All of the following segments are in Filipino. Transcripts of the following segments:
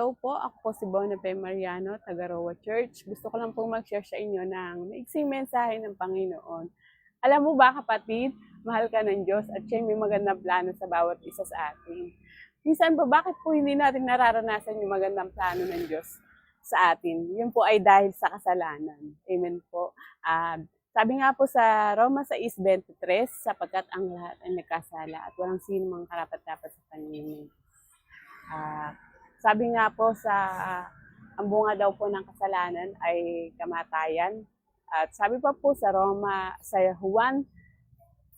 Hello po, ako po si Bonape Mariano, taga Roa Church. Gusto ko lang po mag-share sa inyo ng maiksing mensahe ng Panginoon. Alam mo ba kapatid, mahal ka ng Diyos at siya may magandang plano sa bawat isa sa atin. Minsan ba bakit po hindi natin nararanasan yung magandang plano ng Diyos sa atin? Yun po ay dahil sa kasalanan. Amen po. Sabi nga po sa Roma 6:23, sapagkat ang lahat ay nagkasala at walang sino mang karapat-dapat sa Panginoon. Sabi nga po ang bunga daw po ng kasalanan ay kamatayan. At sabi pa po sa Juan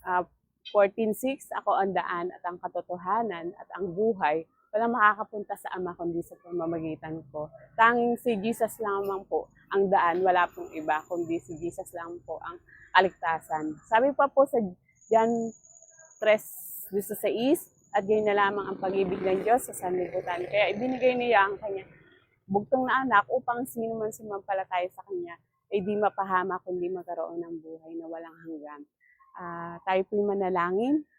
14:6, ako ang daan at ang katotohanan at ang buhay. Walang makakapunta sa Ama kundi sa pamamagitan ko. Tanging si Jesus lamang po ang daan, wala pong iba kundi si Jesus lang po ang kaligtasan. Sabi pa po sa John 3:16, at gayon na lamang ang pag-ibig ng Diyos sa sanlibutan. Kaya ibinigay niya ang kanya bugtong na anak upang sino man sumampalataya sa kanya ay di mapahama kundi magkaroon ng buhay na walang hanggan. Tayo po'y manalangin.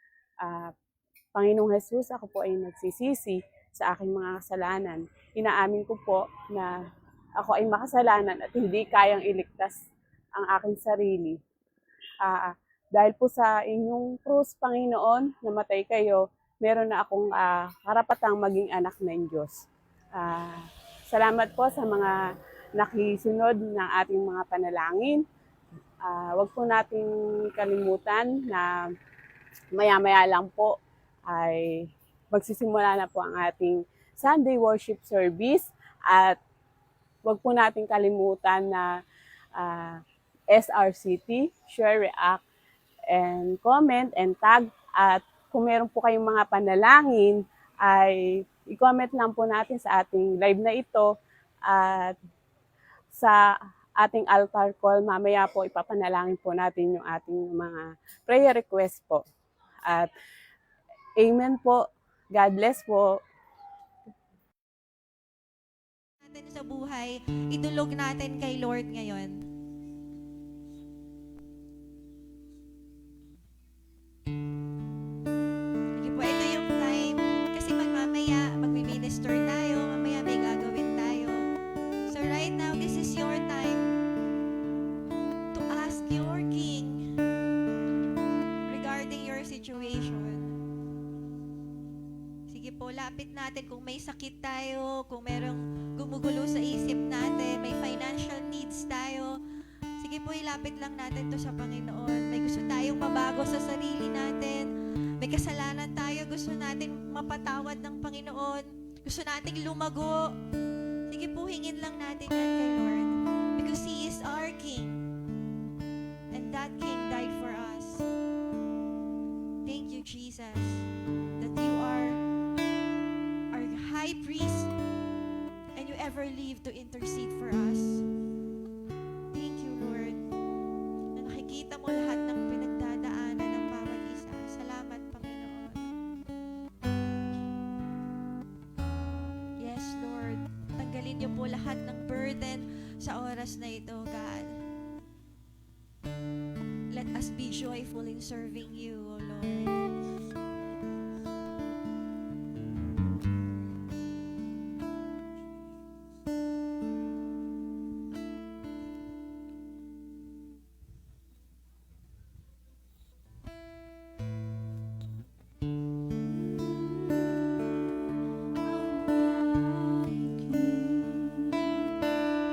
Panginoong Jesus, ako po ay nagsisisi sa aking mga kasalanan. Inaamin ko po na ako ay makasalanan at hindi kayang iligtas ang aking sarili. Dahil po sa inyong krus, Panginoon, namatay kayo, meron na akong karapatang maging anak ng Diyos. Salamat po sa mga nakisunod ng ating mga panalangin. Huwag po nating kalimutan na maya-maya lang po ay magsisimula na po ang ating Sunday worship service at huwag po nating kalimutan na SRCT, share, react, and comment, and tag. At kung meron po kayong mga panalangin, ay i-comment lang po natin sa ating live na ito at sa ating altar call. Mamaya po ipapanalangin po natin yung ating mga prayer request po. At amen po. God bless po. Natin sa buhay, idulog natin kay Lord ngayon. Sige po, ito yung time kasi mamaya magmi-minister tayo, mamaya may gagawin tayo. So right now, this is your time to ask your King regarding your situation. Sige po, lapit natin kung may sakit tayo, kung merong gumugulo sa isip natin, may financial needs tayo. Sige po, ilapit lang natin to sa Panginoon. May gusto tayong mabago sa sarili natin. May kasalanan tayo, gusto natin mapatawad ng Panginoon. Gusto nating lumago. Sige po, hingin lang natin yan kay Lord. Because He is our King. And that King died for us. Thank you, Jesus, that you are our high priest and you ever live to intercede for us. Thank you, Lord, na nakikita mo lahat ng pinagdadaanan ng bawat isa. Salamat, Panginoon. Yes, Lord. Tanggalin niyo po lahat ng burden sa oras na ito, God. Let us be joyful in serving you, O Lord.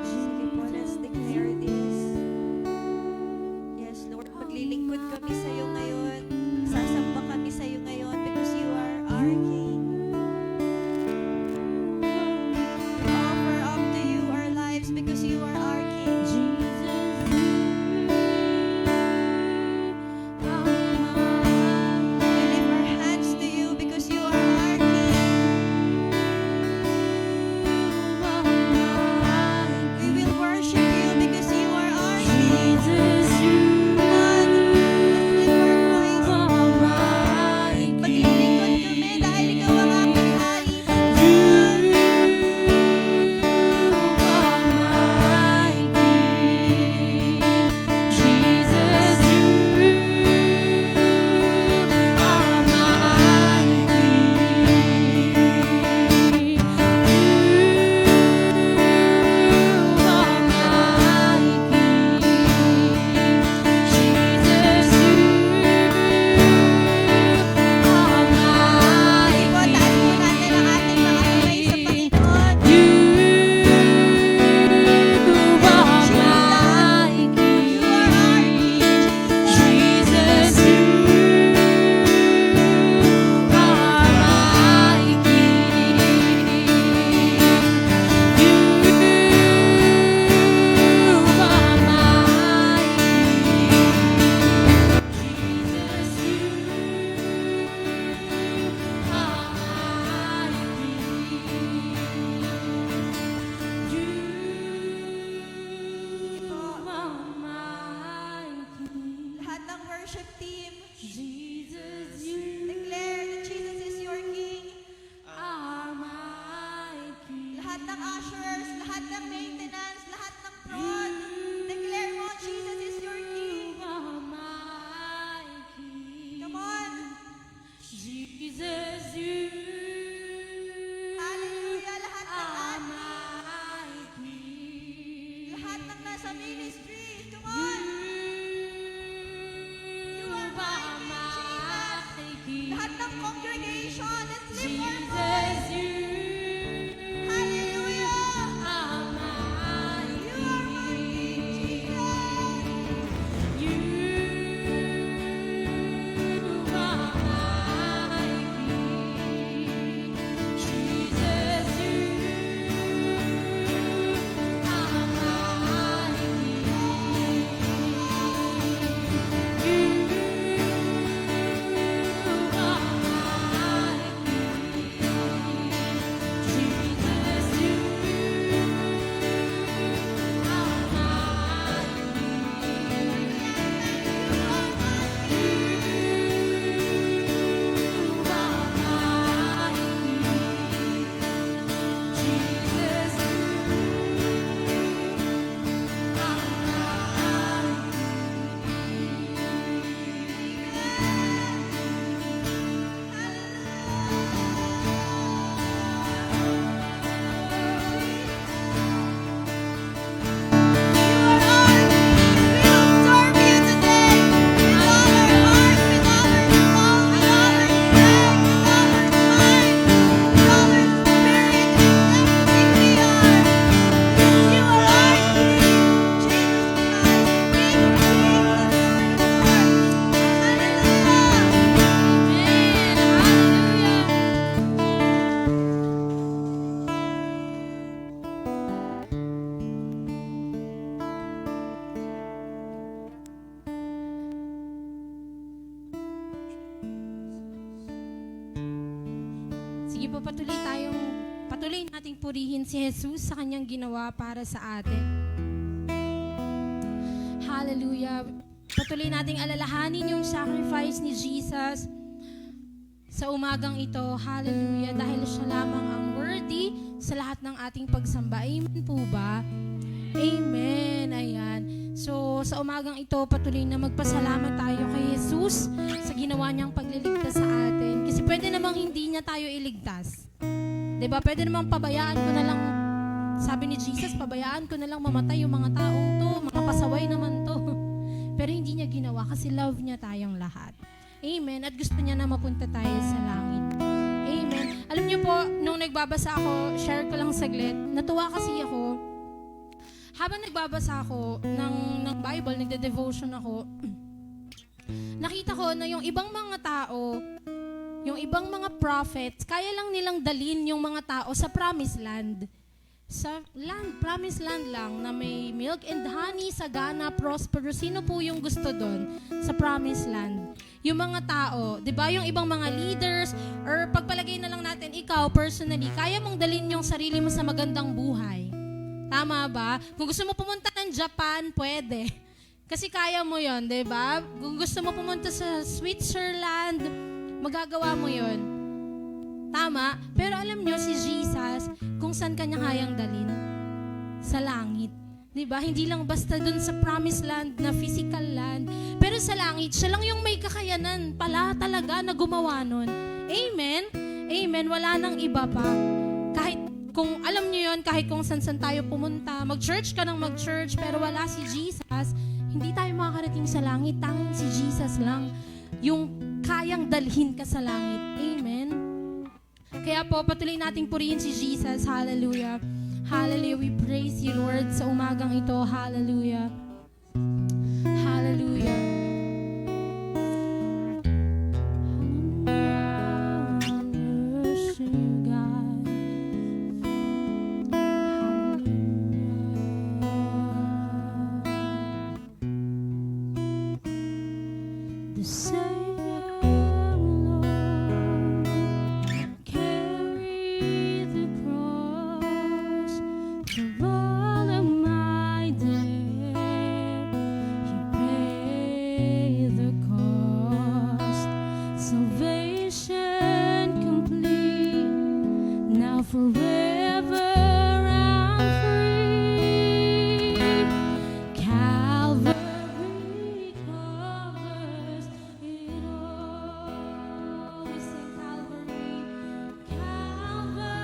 Sige po, let's declare this. Yes, Lord, maglilingkod kami sa iyo ngayon. Sige po, patuloy nating purihin si Jesus sa kanyang ginawa para sa atin. Hallelujah. Patuloy nating alalahanin yung sacrifice ni Jesus sa umagang ito. Hallelujah. Dahil siya lamang ang worthy sa lahat ng ating pagsamba. Amen po ba? Amen. Ayan. So, sa umagang ito, patuloy na magpasalamat tayo kay Jesus sa ginawa niyang pagliligtas sa atin. Kasi pwede namang hindi niya tayo iligtas. Diba? Pwede namang pabayaan ko na lang, sabi ni Jesus, pabayaan ko na lang mamatay yung mga taong to, mga pasaway naman to. Pero hindi niya ginawa kasi love niya tayong lahat. Amen. At gusto niya na mapunta tayo sa langit. Amen. Alam niyo po, nung nagbabasa ako, share ko lang saglit, natuwa kasi ako. Habang nagbabasa ako ng Bible, nagde-devotion ako, nakita ko na yung ibang mga tao, yung ibang mga prophets, kaya lang nilang dalin yung mga tao sa promised land. Sa land, promised land lang, na may milk and honey, sagana, prosperous. Sino po yung gusto doon sa promised land? Yung mga tao, di ba? Yung ibang mga leaders, or pagpalagay na lang natin, ikaw personally, kaya mong dalin yung sarili mo sa magandang buhay. Tama ba? Kung gusto mo pumunta ng Japan, pwede. Kasi kaya mo yon, di ba? Kung gusto mo pumunta sa Switzerland, magagawa mo yon. Tama? Pero alam nyo, si Jesus, kung saan kanya kayang dalin? Sa langit. Diba? Hindi lang basta dun sa promised land na physical land. Pero sa langit, siya lang yung may kakayanan pala talaga na gumawa nun. Amen? Amen. Wala nang iba pa. Kahit kung alam nyo yun, kahit kung saan tayo pumunta, mag-church ka ng mag-church, pero wala si Jesus, hindi tayo makakarating sa langit. Tanging si Jesus lang yung kayang dalhin ka sa langit. Amen? Kaya po, patuloy nating purihin si Jesus. Hallelujah. Hallelujah. We praise you, Lord, sa umagang ito. Hallelujah. Hallelujah. Worship you, God. Hallelujah. The Savior, Lord, carry the cross for all of my debt. He paid the cost. Salvation complete. Now forever I'm free. Calvary covers it all. We sing Calvary. Calvary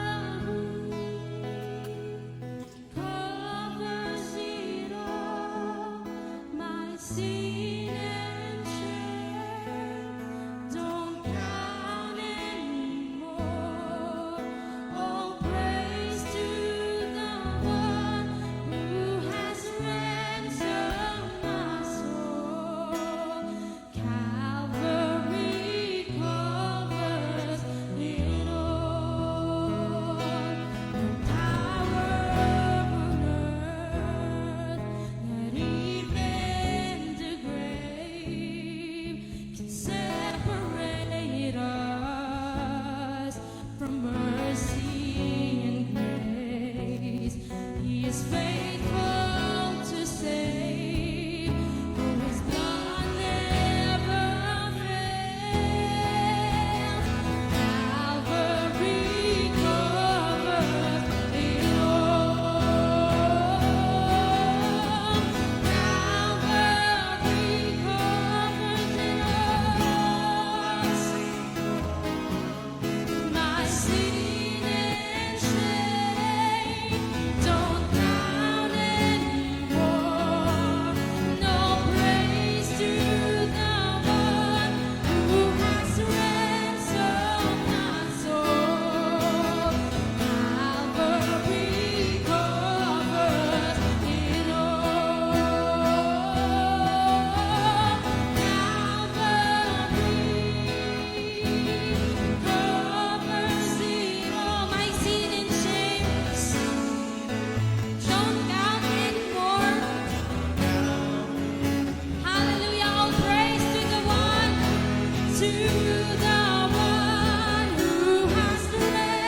covers it all. My sin and shame don't count anymore. All praise to the one who has ransomed my soul. Calvary covers it all. No power on earth, not even the grave, can separate us from mercy and grace. He is faithful to save, for His blood never fails. Calvary covers it all. Calvary covers it all. My sin and shame don't count anymore. No praise to the one who has ransomed my soul. Calvary covers it all. Covers it all. My sin and shame don't count anymore. Hallelujah. All praise to the one who has ransomed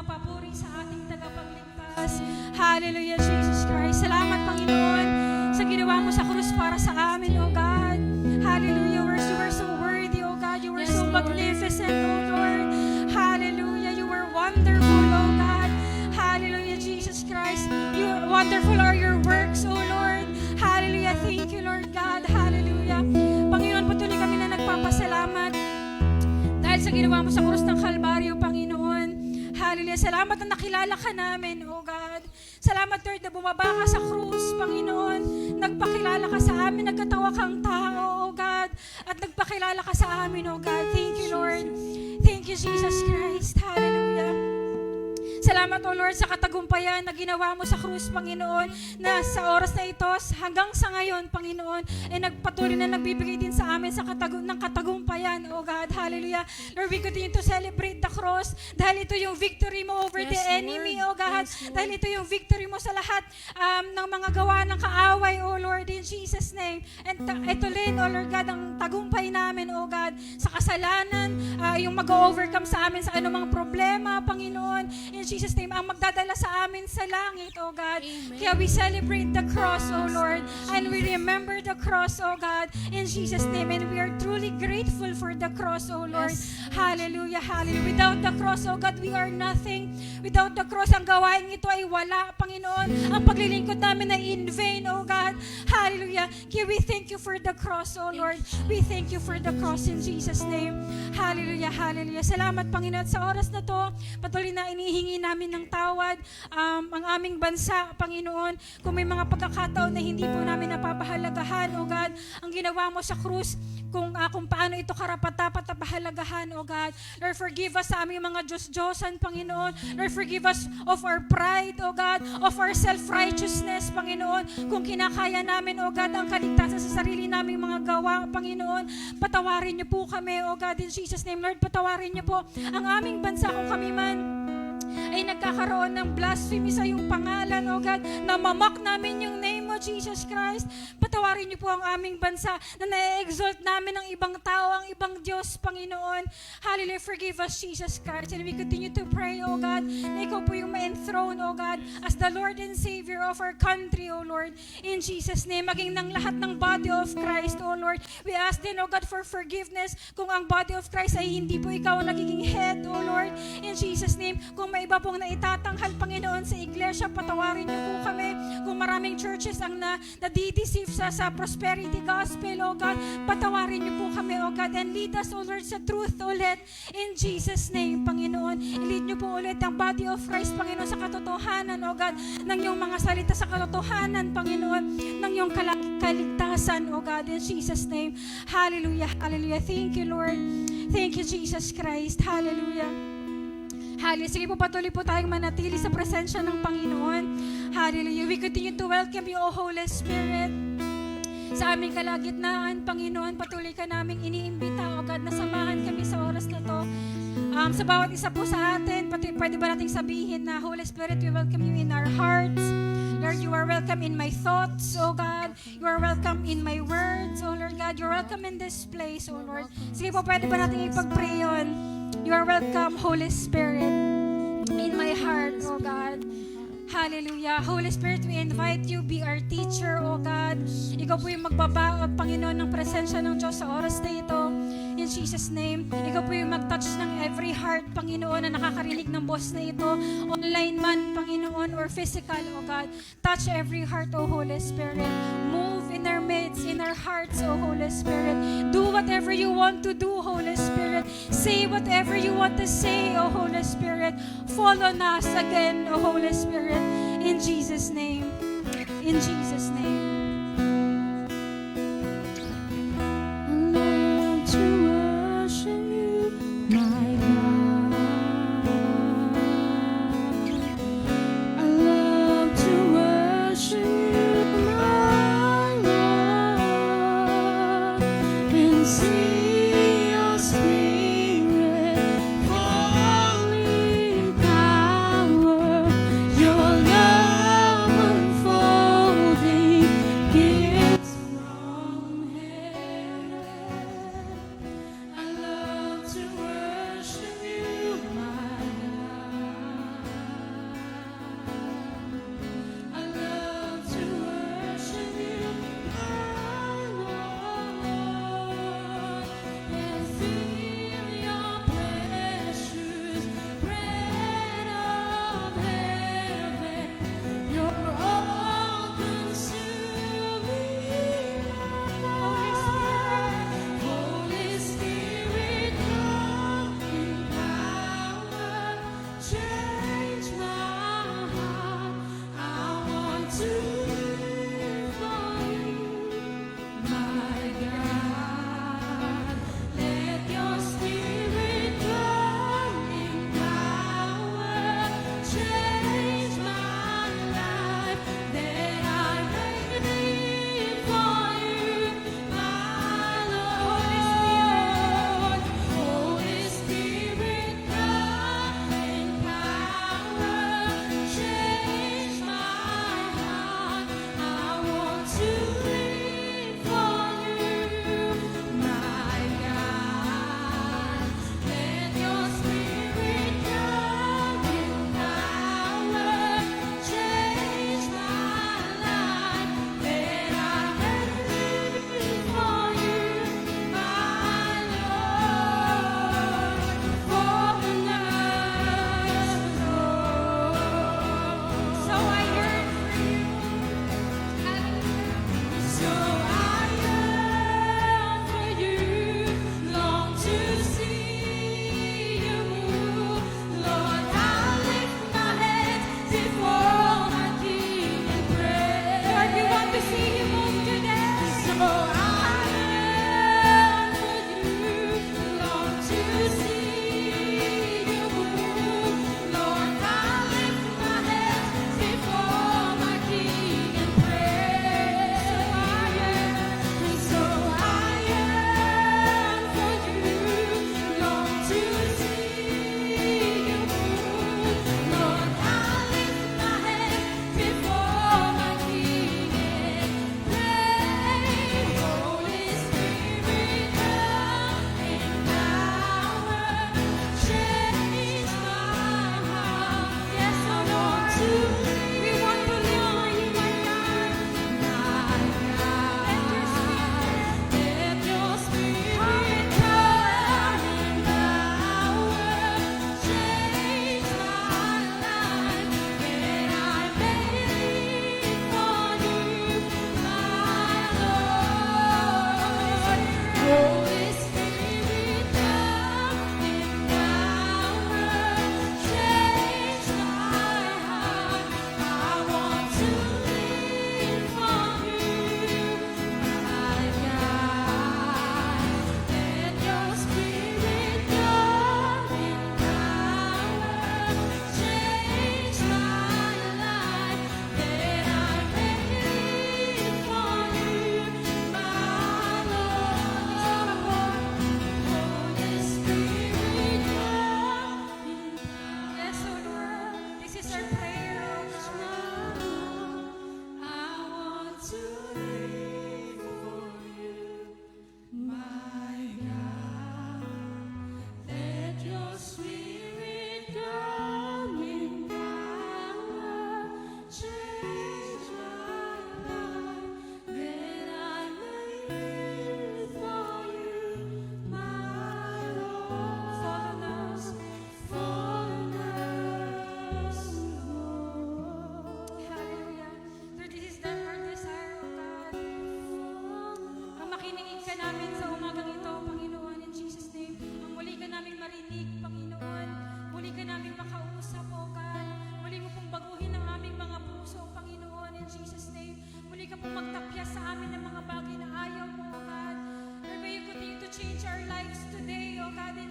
papuri sa ating tagapagligtas. Hallelujah, Jesus Christ. Salamat, Panginoon, sa ginawa mo sa krus para sa amin, O God. Hallelujah, you were so worthy, O God. You were so magnificent, O Lord. Hallelujah, you were wonderful, O God. Hallelujah, Jesus Christ. Wonderful are your works, O Lord. Hallelujah, thank you, Lord God. Hallelujah. Panginoon, patuloy kami na nagpapasalamat dahil sa ginawa mo sa krus ng Kalbaryo, Panginoon. Hallelujah. Salamat na nakilala ka namin, O God. Salamat, Lord, na bumaba ka sa krus, Panginoon. Nagpakilala ka sa amin, nagkatawa kang tao, O God. At nagpakilala ka sa amin, O God. Thank you, Lord. Thank you, Jesus Christ. Hallelujah. Salamat, O Lord, sa katagumpayan na ginawa mo sa krus, Panginoon, na sa oras na ito, hanggang sa ngayon, Panginoon, ay nagpatuloy na nagbibigay din sa amin ng katagumpayan, O God. Hallelujah. Lord, we continue to celebrate the cross dahil ito yung victory mo over Yes, the Lord. enemy, O God. Yes, Lord. Dahil ito yung victory mo sa lahat ng mga gawa ng kaaway, O Lord, in Jesus' name. And ito rin, O Lord God, ang tagumpay namin, O God, sa kasalanan, yung mag-overcome sa amin sa anumang problema, Panginoon, in Jesus' name, ang magdadala sa amin sa langit, O God. Kaya we celebrate the cross, O Lord, and we remember the cross, O God, in Jesus' name, and we are truly grateful for the cross, O Lord. Hallelujah, hallelujah. Without the cross, O God, we are nothing. Without the cross, ang gawain ito ay wala, Panginoon. Ang paglilingkod namin ay in vain, O God. Hallelujah. Kaya we thank you for the cross, O Lord. We thank you for the cross in Jesus' name. Hallelujah, hallelujah. Salamat, Panginoon. Sa oras na to, patuloy na inihingi namin ng tawad ang aming bansa, Panginoon. Kung may mga pagkakataon na hindi po namin napapahalagahan, O God, ang ginawa mo sa krus, kung paano ito karapat-dapat na pahalagahan, O God. Lord, forgive us sa aming mga Diyos-Diyosan, Panginoon. Lord, forgive us of our pride, O God, of our self-righteousness, Panginoon. Kung kinakaya namin, O God, ang kaligtasan sa sarili naming mga gawa, Panginoon, patawarin niyo po kami, O God, in Jesus' name. Lord, patawarin niyo po ang aming bansa kung kami man ay nagkakaroon ng blasphemy sa iyong pangalan, O God, na mamak namin yung name mo, Jesus Christ. Patawarin niyo po ang aming bansa na na-exalt namin ang ibang tao, ang ibang Diyos, Panginoon. Hallelujah, forgive us, Jesus Christ. And we continue to pray, O God, na ikaw po yung ma-enthrone, O God, as the Lord and Savior of our country, O Lord. In Jesus' name, maging ng lahat ng body of Christ, O Lord. We ask din, O God, for forgiveness kung ang body of Christ ay hindi po ikaw ang nagiging head, O Lord. In Jesus' name, kung may iba pong naitatanghal, Panginoon, sa iglesia, patawarin niyo po kami. Kung maraming churches ang nadideceive sa prosperity gospel, O God, patawarin niyo po kami, O God, and lead us, O Lord, sa truth ulit. In Jesus' name, Panginoon, lead niyo po ulit ang body of Christ, Panginoon, sa katotohanan, O God, ng iyong mga salita sa katotohanan, Panginoon, ng iyong kaligtasan, O God, in Jesus' name. Hallelujah, hallelujah. Thank you, Lord. Thank you, Jesus Christ. Hallelujah. Hallelujah. Sige po, patuloy po tayong manatili sa presensya ng Panginoon. Hallelujah. We continue to welcome you, O Holy Spirit. Sa aming kalagitnaan, Panginoon, patuloy ka naming iniimbita, O God, na samahan kami sa oras na to. Sa bawat isa po sa atin, pwede ba nating sabihin na, Holy Spirit, we welcome you in our hearts. Lord, you are welcome in my thoughts, O God. You are welcome in my words, O Lord God. You're welcome in this place, O Lord. Sige po, pwede ba nating ipag-pray yun? You are welcome, Holy Spirit, in my heart, O God. Hallelujah. Holy Spirit, we invite you, be our teacher, O God. Ikaw po yung magbabaot, Panginoon, ng presensya ng Diyos sa oras na ito. In Jesus' name, ikaw po yung mag-touch ng every heart, Panginoon, na nakakarinig ng boss na ito, online man, Panginoon, or physical, O God. Touch every heart, O Holy Spirit. Move in our midst, in our hearts, O Holy Spirit. Do whatever you want to do, Holy Spirit. Say whatever you want to say, O Holy Spirit. Fall on us again, O Holy Spirit. In Jesus' name. In Jesus' name.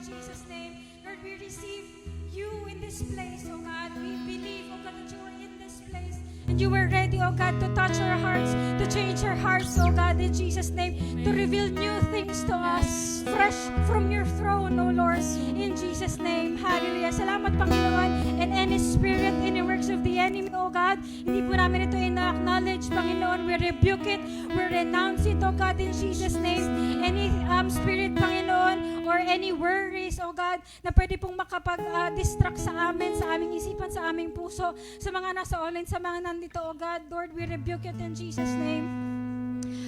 Jesus' name. Lord, we receive you in this place, oh God. We believe, oh God, that you are in this place. And you were ready, oh God, to touch our hearts, to change our hearts, oh God, in Jesus' name, to reveal new things to us, fresh from your throne, oh Lord, in Jesus' name. Hallelujah. Salamat, Panginoon. And any spirit, any works of the enemy, oh God, hindi po namin ito ina-acknowledge, Panginoon. We rebuke it, we renounce it, oh God, in Jesus' name. Any spirit, Panginoon, or any worries, oh God, na pwede pong makapag-distract sa amin, sa aming isipan, sa aming puso, sa mga nasa online, sa mga nandito, oh God, Lord, we rebuke it in Jesus' name.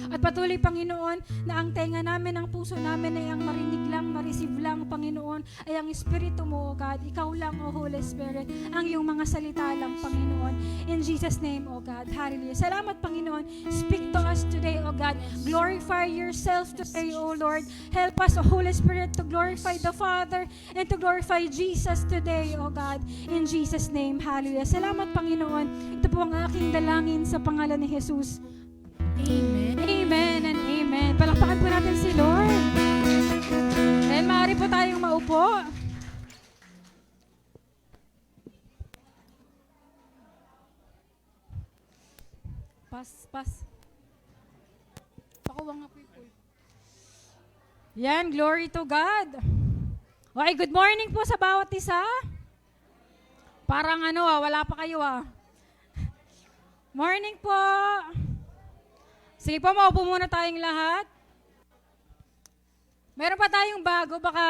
At patuloy, Panginoon, na ang tenga namin, ang puso namin ay ang marinig lang, ma-receive lang, Panginoon, ay ang Espiritu mo, O God. Ikaw lang, O Holy Spirit, ang iyong mga salita lang, Panginoon. In Jesus' name, O God. Hallelujah. Salamat, Panginoon. Speak to us today, O God. Glorify yourself today, O Lord. Help us, O Holy Spirit, to glorify the Father and to glorify Jesus today, O God. In Jesus' name, hallelujah. Salamat, Panginoon. Ito po ang aking dalangin sa pangalan ni Jesus. Amen. Amen and amen. Palakpakan po natin si Lord. And maaari po tayong maupo. Pas. Pakuha nga po yung pool. Yan, glory to God. Okay, good morning po sa bawat isa. Parang wala pa kayo Morning po. Sige po, maupo muna tayong lahat. Meron pa tayong bago, baka,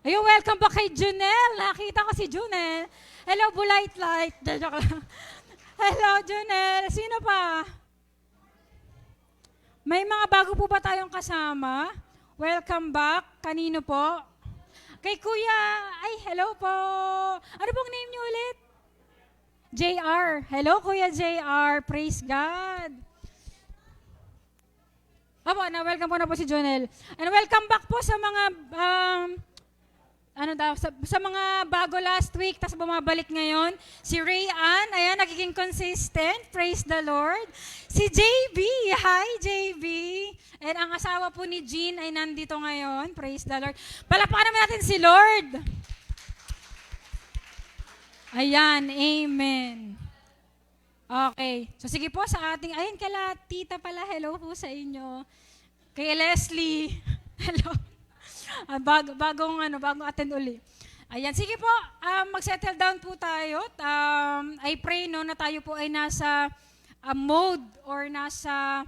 Ayun, welcome back kay Junel. Nakita ko si Junel. Hello, Bulite Light. Joke lang. Hello, Junel. Sino pa? May mga bago po ba tayong kasama? Welcome back. Kanino po? Kay Kuya. Ay, hello po. Ano pong name niyo ulit? JR. Hello, Kuya JR. Praise God. Opo, welcome po na po si Jonel. And welcome back po sa mga, sa mga bago last week, tas bumabalik ngayon. Si Ray Ann, ayan, nagiging consistent. Praise the Lord. Si JB. Hi, JB. And ang asawa po ni Jean ay nandito ngayon. Praise the Lord. Palakpakan naman natin si Lord. Ayan, amen. Okay. So sige po sa ating, ayun kala tita pala, hello po sa inyo. Kay Leslie, hello. Bagong attend uli. Ayan, sige po, mag-settle down po tayo. I pray na tayo po ay nasa mode or nasa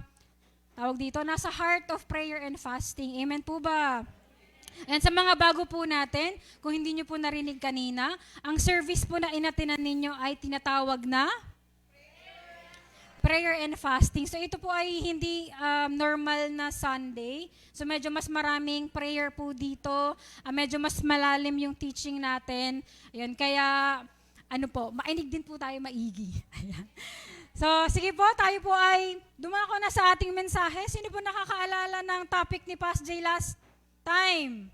heart of prayer and fasting. Amen po ba? And sa mga bago po natin, kung hindi nyo po narinig kanina, ang service po na inatinan ninyo ay tinatawag na prayer and fasting. So ito po ay hindi normal na Sunday. So medyo mas maraming prayer po dito. Medyo mas malalim yung teaching natin. Ayan, kaya mainig din po tayo maigi. Ayan. So sige po, tayo po ay dumako na sa ating mensahe. Sino po nakakaalala ng topic ni Pastor Jay last time?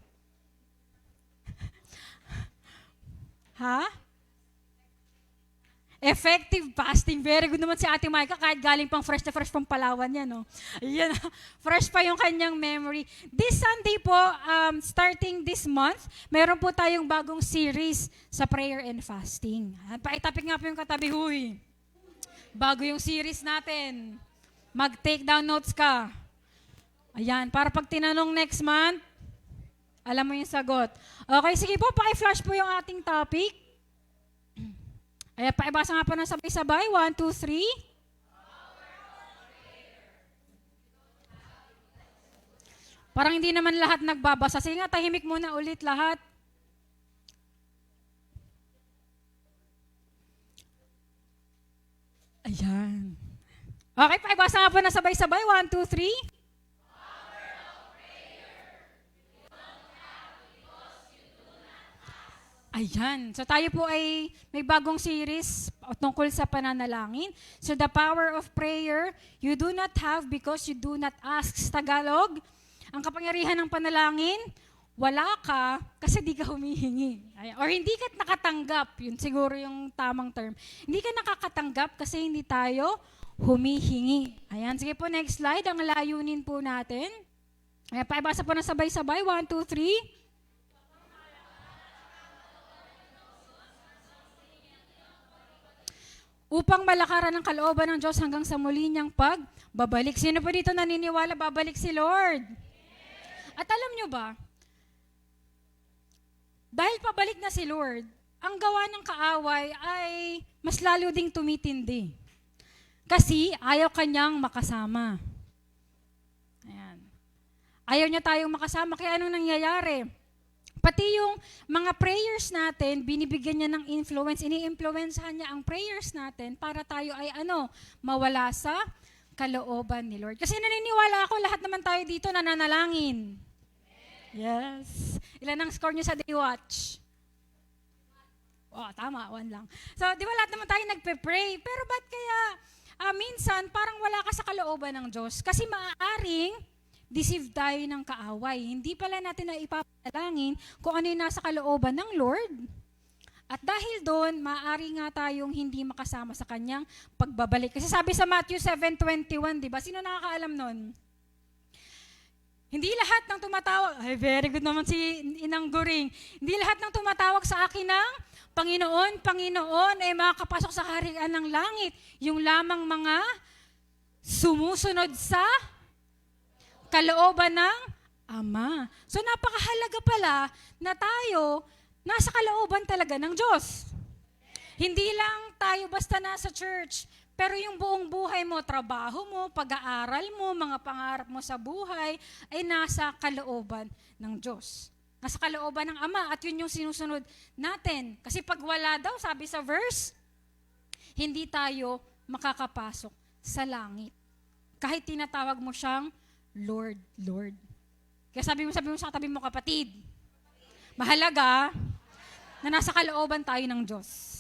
Effective fasting. Very good naman si Ate Micah, kahit galing pang fresh na fresh from Palawan yan, no? Ayan, fresh pa yung kanyang memory. This Sunday po, starting this month, meron po tayong bagong series sa prayer and fasting. Paitapik nga po yung katabi, huy. Bago yung series natin. Mag-take down notes ka. Ayan, para pag tinanong next month, alam mo yung sagot. Okay, sige po, paki-flash po yung ating topic. Ayan, paibasa nga po ng sabay-sabay. 1, 2, 3. Parang hindi naman lahat nagbabasa. Sige nga, tahimik muna ulit lahat. Ayan. Okay, paibasa nga po ng sabay-sabay. 1, 2, 3. Ayan. So tayo po ay may bagong series tungkol sa pananalangin. So the power of prayer, you do not have because you do not ask. Sa Tagalog, ang kapangyarihan ng panalangin, wala ka kasi di ka humihingi. Ayan. Or hindi ka nakatanggap. Yun siguro yung tamang term. Hindi ka nakakatanggap kasi hindi tayo humihingi. Ayan. Sige po, next slide. Ang layunin po natin. Ayan, paibasa po na sabay-sabay. 1, 2, 3. Upang malakaran ang kalooban ng Diyos hanggang sa muli niyang pagbabalik. Sino po dito naniniwala babalik si Lord? At alam niyo ba, dahil pabalik na si Lord, ang gawa ng kaaway ay mas lalo ding tumitindi. Kasi ayaw kanyang makasama. Ayan. Ayaw niya tayong makasama, kaya anong nangyayari? Pati yung mga prayers natin, binibigyan niya ng influence, ini-influencehan niya ang prayers natin para tayo ay mawala sa kalooban ni Lord. Kasi naniniwala ako, lahat naman tayo dito nananalangin. Yes. Ilan ang score niyo sa day watch? Oh, tama, 1 lang. So, di ba lahat naman tayo nagpe-pray? Pero ba't kaya minsan parang wala ka sa kalooban ng Diyos? Kasi maaaring deceive tayo ng kaaway. Hindi pala natin na ipapanalangin kung ano yung nasa kalooban ng Lord. At dahil doon, maaari nga tayong hindi makasama sa kanyang pagbabalik. Kasi sabi sa Matthew 7:21, di ba? Sino nakakaalam nun? Hindi lahat ng tumatawag, ay very good naman si Inang Goring, hindi lahat ng tumatawag sa akin ng Panginoon, Panginoon ay makakapasok sa kaharian ng langit. Yung lamang mga sumusunod sa kalooban ng Ama. So napakahalaga pala na tayo nasa kalooban talaga ng Diyos. Hindi lang tayo basta nasa church, pero yung buong buhay mo, trabaho mo, pag-aaral mo, mga pangarap mo sa buhay, ay nasa kalooban ng Diyos. Nasa kalooban ng Ama at yun yung sinusunod natin. Kasi pag wala daw, sabi sa verse, hindi tayo makakapasok sa langit. Kahit tinatawag mo siyang Lord, Lord. Kaya sabi mo sa katabi mo, kapatid, mahalaga na nasa kalooban tayo ng Diyos.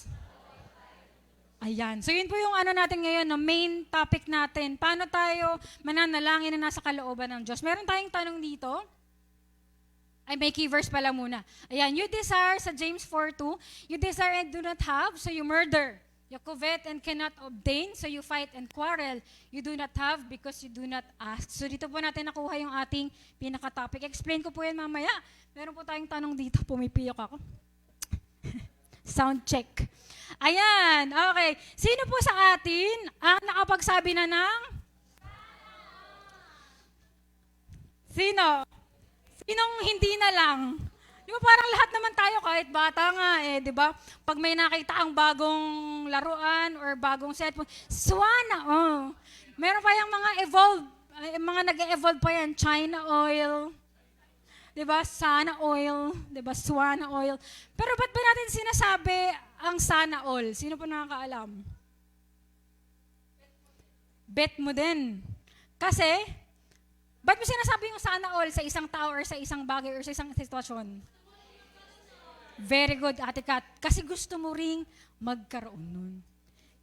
Ayan. So yun po yung natin ngayon, main topic natin. Paano tayo mananalangin na nasa kalooban ng Diyos? Meron tayong tanong dito. Ay, may key verse pala muna. Ayan, you desire, sa James 4:2, you desire and do not have, so you murder. You covet and cannot obtain, so you fight and quarrel. You do not have because you do not ask. So dito po natin nakuha yung ating pinaka-topic. Explain ko po yan mamaya. Meron po tayong tanong dito. Pumipiyok ako. Sound check. Ayan, okay. Sino po sa atin ang nakapagsabi na ng? Sino? Sinong hindi na lang? Di ba parang lahat naman tayo kahit bata nga di ba? Pag may nakita ang bagong laruan or bagong cellphone, Swana, Meron pa yung mga mga nag-evolve pa yan, China oil, di ba? Sana oil, di ba? Swana oil. Pero ba't ba natin sinasabi ang sana all? Sino po nakakaalam? Bet mo din. Kasi, ba't mo sinasabi yung sana all sa isang tao or sa isang bagay or sa isang sitwasyon? Very good, Ate Kat. Kasi gusto mo ring magkaroon nun.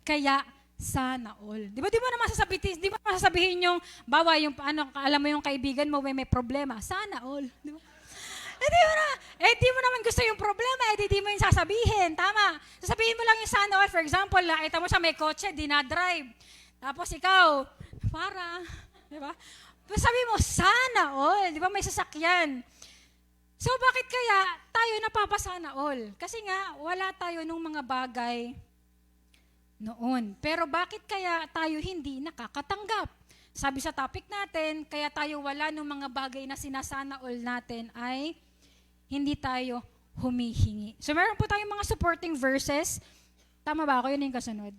Kaya, sana all. Di mo naman sasabihin yung, bawa yung, alam mo yung kaibigan mo may problema. Sana all. Di ba? Di mo naman gusto yung problema, di mo yung sasabihin. Tama. Sasabihin mo lang yung sana all. For example, nakita mo siya may kotse, dinadrive. Tapos ikaw, di ba? Sabi mo, sana all. Di ba may sasakyan? So bakit kaya tayo napapasana all? Kasi nga, wala tayo nung mga bagay noon. Pero bakit kaya tayo hindi nakakatanggap? Sabi sa topic natin, kaya tayo wala nung mga bagay na sinasana all natin ay hindi tayo humihingi. So meron po tayong mga supporting verses. Tama ba ako? Yun yung kasunod.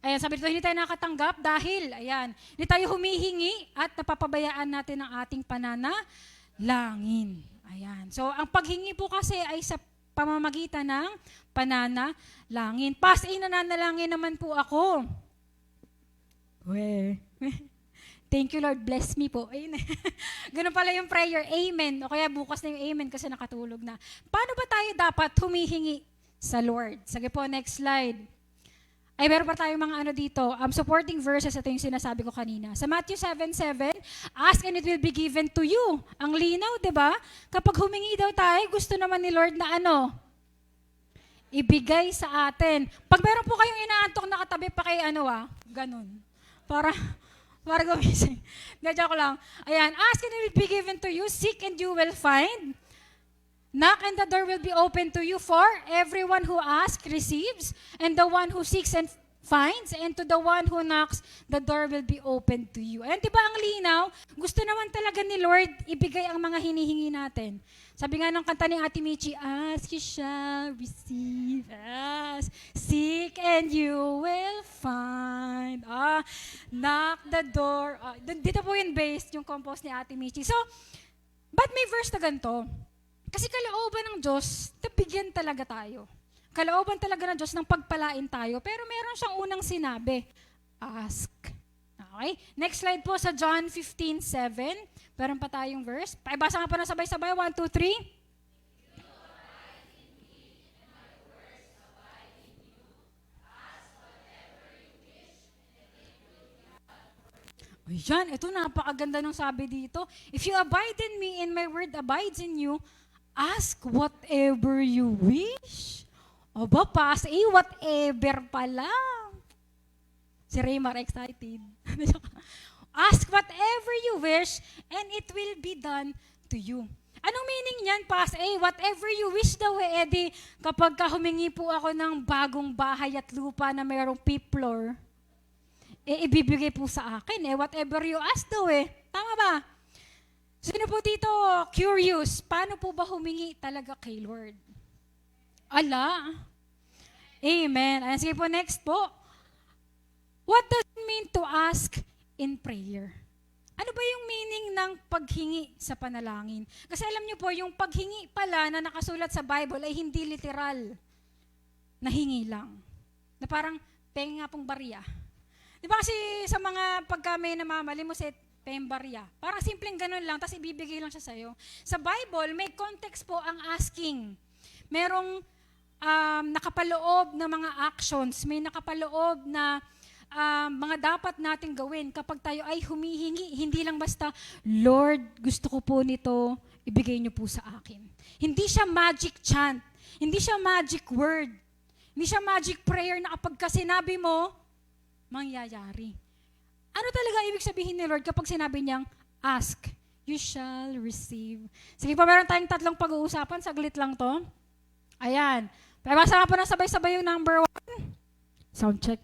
Ayan, sabi dito, hindi tayo nakatanggap dahil, hindi tayo humihingi at napapabayaan natin ang ating pananalangin. Ayan. So, ang paghingi po kasi ay sa pamamagitan ng pananalangin. Nananalangin naman po ako. Thank you, Lord. Bless me po. Ayun. Ganun pala yung prayer. Amen. O kaya bukas na yung amen kasi nakatulog na. Paano ba tayo dapat humihingi sa Lord? Sige po, next slide. Ay, meron pa tayong mga dito. Supporting verses, ito yung sinasabi ko kanina. Sa Matthew 7:7, ask and it will be given to you. Ang linaw, di ba? Kapag humingi daw tayo, gusto naman ni Lord na ibigay sa atin. Pag meron po kayong inaantok na katabi pa kay ganun. Para gumising. Hindi, joke lang. Ayan, ask and it will be given to you. Seek and you will find. Knock and the door will be open to you. For everyone who asks receives, and the one who seeks and finds, and to the one who knocks, the door will be open to you. Ayan, di ba ang linaw? Gusto naman talaga ni Lord ibigay ang mga hinihingi natin. Sabi nga ng kanta ni Ate Michi, ask you shall receive, ask, seek and you will find. Knock the door. Dito po yun based yung compose ni Ate Michi. So, ba't may verse na ganito? Kasi kalooban ng Diyos, nabigyan talaga tayo. Kalooban talaga ng Diyos ng pagpalain tayo. Pero meron siyang unang sinabi, ask. Okay? Next slide po sa John 15:7. Meron pa tayong verse. Pakibasa nga pa na sabay-sabay. 1, 2, 3. Ayan, ito napakaganda ng sabi dito. If you abide in me and my word abides in you, ask whatever you wish. Aba, pass whatever pala. Si Raymar excited. Ask whatever you wish and it will be done to you. Anong meaning niyan, pass whatever you wish daw edi kapag humingi po ako ng bagong bahay at lupa na mayroong fifth floor, ibibigay po sa akin whatever you ask daw Tama ba? Sino po dito curious, paano po ba humingi talaga kay Lord? Ala. Amen. Ayan, sige po, next po. What does it mean to ask in prayer? Ano ba yung meaning ng paghingi sa panalangin? Kasi alam niyo po, yung paghingi pala na nakasulat sa Bible ay hindi literal na hingi lang. Na parang, pengi nga pong barya. Di ba kasi sa mga pagka may namamali mo sa barya, parang simpleng ganun lang, tapos ibibigay lang siya sa'yo. Sa Bible, may context po ang asking. Merong nakapaloob na mga actions, may nakapaloob na mga dapat nating gawin kapag tayo ay humihingi. Hindi lang basta, Lord, gusto ko po nito, ibigay niyo po sa akin. Hindi siya magic chant, hindi siya magic word, hindi siya magic prayer na kapag sinabi mo, mangyayari. Ano talaga ibig sabihin ni Lord kapag sinabi niyang, ask, you shall receive. Sige pa, meron tayong 3 pag-uusapan, saglit lang to. Ayan. Pabasa nga po na sabay-sabay yung number 1. Sound check.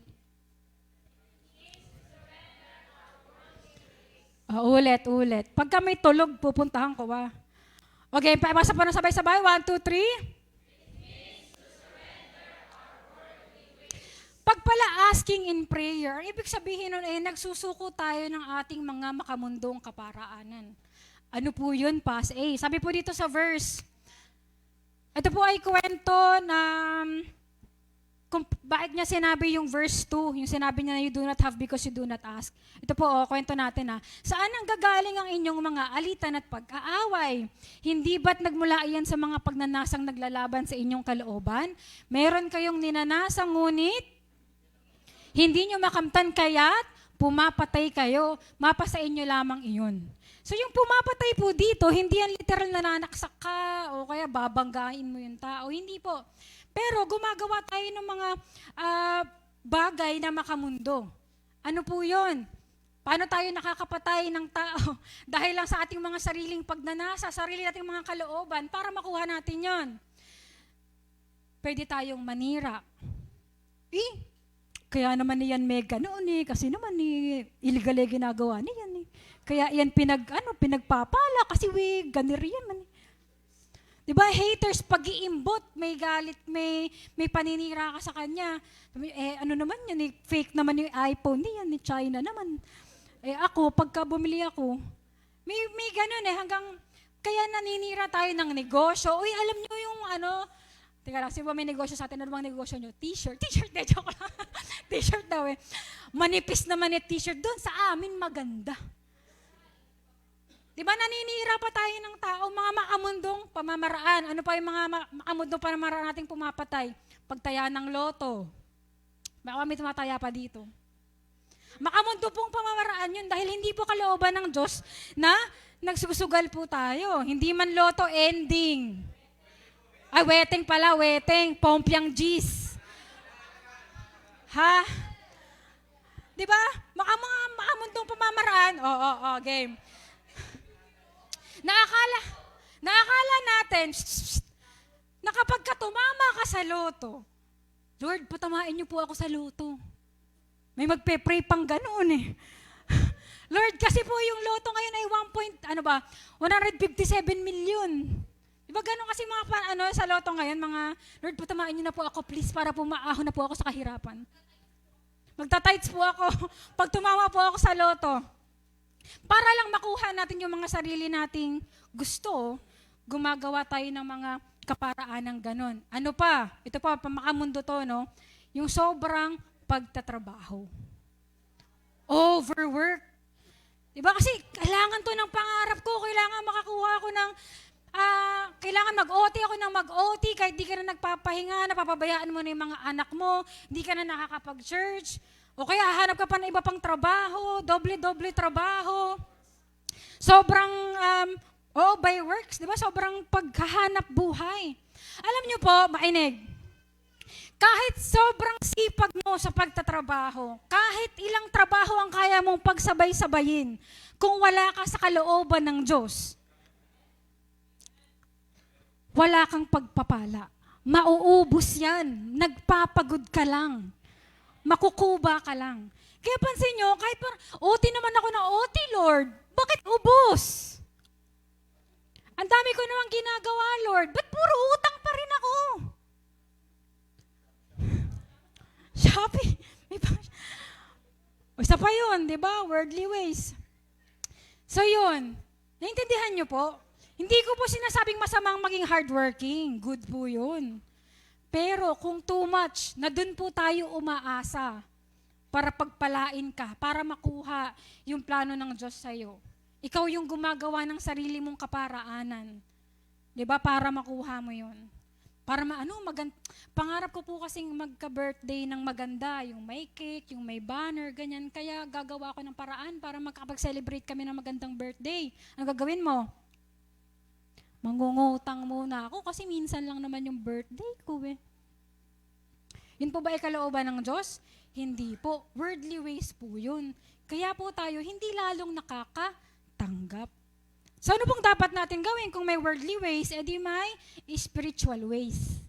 Ulit. Pagka may tulog, pupuntahan ko Okay, pabasa po na sabay-sabay. 1, 2, 3. Pag pala asking in prayer, ang ibig sabihin nun nagsusuko tayo ng ating mga makamundong kaparaanan. Ano po yun, Pas? Sabi po dito sa verse, ito po ay kwento na kung bakit niya sinabi yung verse 2, yung sinabi niya na you do not have because you do not ask. Ito po, kwento natin Saan ang gagaling ang inyong mga alitan at pag-aaway? Hindi ba't nagmula iyan sa mga pagnanasang naglalaban sa inyong kalooban? Meron kayong ninanasang ngunit hindi nyo makamtan kaya't pumapatay kayo. Mapa sa inyo lamang iyon. So yung pumapatay po dito, hindi yan literal na nanaksak ka o kaya babanggain mo yung tao. Hindi po. Pero gumagawa tayo ng mga bagay na makamundo. Ano po yun? Paano tayo nakakapatay ng tao? Dahil lang sa ating mga sariling pagnanasa, sarili nating mga kalooban para makuha natin yon. Pwede tayong manira. Kaya naman niyan may ganoon kasi naman illegal ginagawa niyan Kaya yan pinagpapala kasi ganir yan man. Diba, haters, pag-iimbot, may galit, may paninira ka sa kanya. Ano naman yan, fake naman yung iPhone niyan, ni China naman. Ako, pagka bumili ako, may ganun hanggang, kaya naninira tayo ng negosyo. Uy, alam nyo yung teka lang, sino ba may negosyo sa atin? Ano bang negosyo nyo? T-shirt, joke lang. T-shirt daw Manipis naman yung t-shirt. Doon sa amin, maganda. Diba naninira pa tayo ng tao, mga makamundong pamamaraan. Ano pa yung mga makamundong pamamaraan nating pumapatay? Pagtaya ng loto. Baka may tumataya pa dito. Makamundo pong pamamaraan yun dahil hindi po kalooban ng Diyos na nagsusugal po tayo. Hindi man loto ending. Weteng. Pompiang G's. Di ba? Mga makamundong pamamaraan. Game. Nakakala natin, na kapag tumama ka sa loto, Lord, patamain niyo po ako sa loto. May magpe-pray pang ganoon eh. Lord, kasi po yung loto ngayon ay 157 million. Diba gano'n kasi mga sa loto ngayon, mga, Lord, patamain niyo na po ako, please, para po maahon na po ako sa kahirapan. Magta-tights po ako pag tumama po ako sa loto. Para lang makuha natin yung mga sarili nating gusto, gumagawa tayo ng mga kaparaan ng gano'n. Ano pa? Ito pa, pamakamundo to, no? Yung sobrang pagtatrabaho. Overwork. Diba kasi kailangan to ng pangarap ko, kailangan makakuha ko ng, kailangan mag-OT ako ng mag-OT, kahit di ka na nagpapahinga, napapabayaan mo na yung mga anak mo, di ka na nakakapag-church, o kaya hahanap ka pa ng iba pang trabaho, doble-doble trabaho. Sobrang, by works, di ba? Sobrang paghahanap buhay. Alam niyo po, mainig, kahit sobrang sipag mo sa pagtatrabaho, kahit ilang trabaho ang kaya mong pagsabay-sabayin, kung wala ka sa kalooban ng Diyos, wala kang pagpapala. Mauubos yan. Nagpapagod ka lang. Makukuba ka lang. Kaya pansin nyo, kahit parang, OT naman ako na OT, Lord. Bakit ubos? Ang dami ko namang ginagawa, Lord. Ba't puro utang pa rin ako? Shopee. Isa pa yun, di ba? Worldly ways. So yun, naintindihan nyo po? Hindi ko po sinasabing masamang maging hardworking. Good po yun. Pero kung too much, na dun po tayo umaasa para pagpalain ka, para makuha yung plano ng Diyos sa'yo. Ikaw yung gumagawa ng sarili mong kaparaanan. Di ba? Para makuha mo yun. Para pangarap ko po kasing magka-birthday ng maganda, yung may cake, yung may banner, ganyan. Kaya gagawa ko ng paraan para makapag-celebrate kami ng magandang birthday. Ang gagawin mo? Mangungutang muna ako kasi minsan lang naman yung birthday ko eh. Yun po ba ay kalooban ng Diyos? Hindi po. Worldly ways po yun. Kaya po tayo hindi lalong nakakatanggap. So ano pong dapat natin gawin kung may worldly ways, edi may spiritual ways.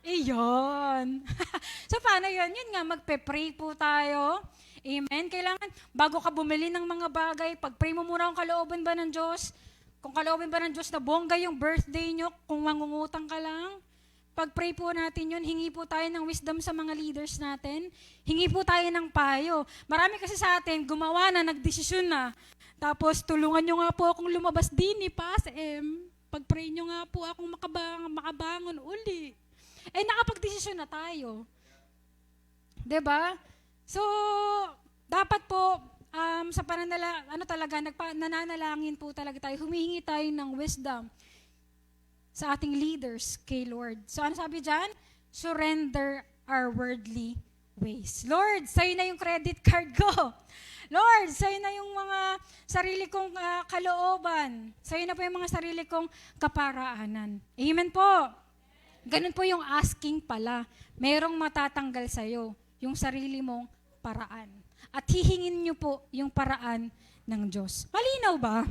Iyon. So paano yun? Yun nga, magpe-pray po tayo. Amen. Kailangan, bago ka bumili ng mga bagay, pag-pray mo muna kung kalooban ba ng Diyos. Kung kalooban ba ng Diyos na bongga yung birthday nyo, kung mangungutang ka lang, pag-pray po natin yun, hingi po tayo ng wisdom sa mga leaders natin, hingi po tayo ng payo. Marami kasi sa atin, gumawa na, nagdesisyon na, tapos tulungan nyo nga po akong lumabas din ni Pas-M, pag-pray nyo nga po akong makabangon uli. Eh, nakapag-desisyon na tayo. 'Di ba? So, dapat po, sa nananalangin po talaga tayo, humihingi tayo ng wisdom sa ating leaders kay Lord. So ano sabi dyan? Surrender our worldly ways. Lord, sa'yo na yung credit card ko. Lord, sa'yo na yung mga sarili kong kalooban. Sa'yo na po yung mga sarili kong kaparaanan. Amen po. Ganun po yung asking pala. Merong matatanggal sa'yo, yung sarili mong paraan. At hihingin nyo po yung paraan ng Diyos. Malinaw ba?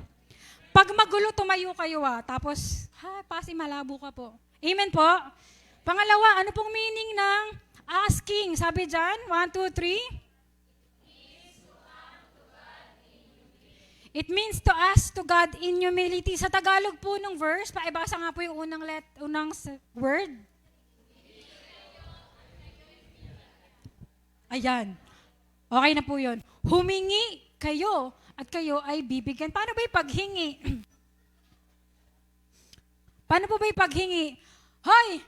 Pag magulo, tumayo kayo tapos, pasi malabo ka po. Amen po? Pangalawa, ano pong meaning ng asking? Sabi dyan, 1, 2, 3. It means to ask to God in humility. Sa Tagalog po ng verse, paibasa nga po yung unang word. Ayan. Okay na po yun. Humingi kayo at kayo ay bibigyan. Paano ba yung paghingi? Paano po ba yung paghingi? Hoy,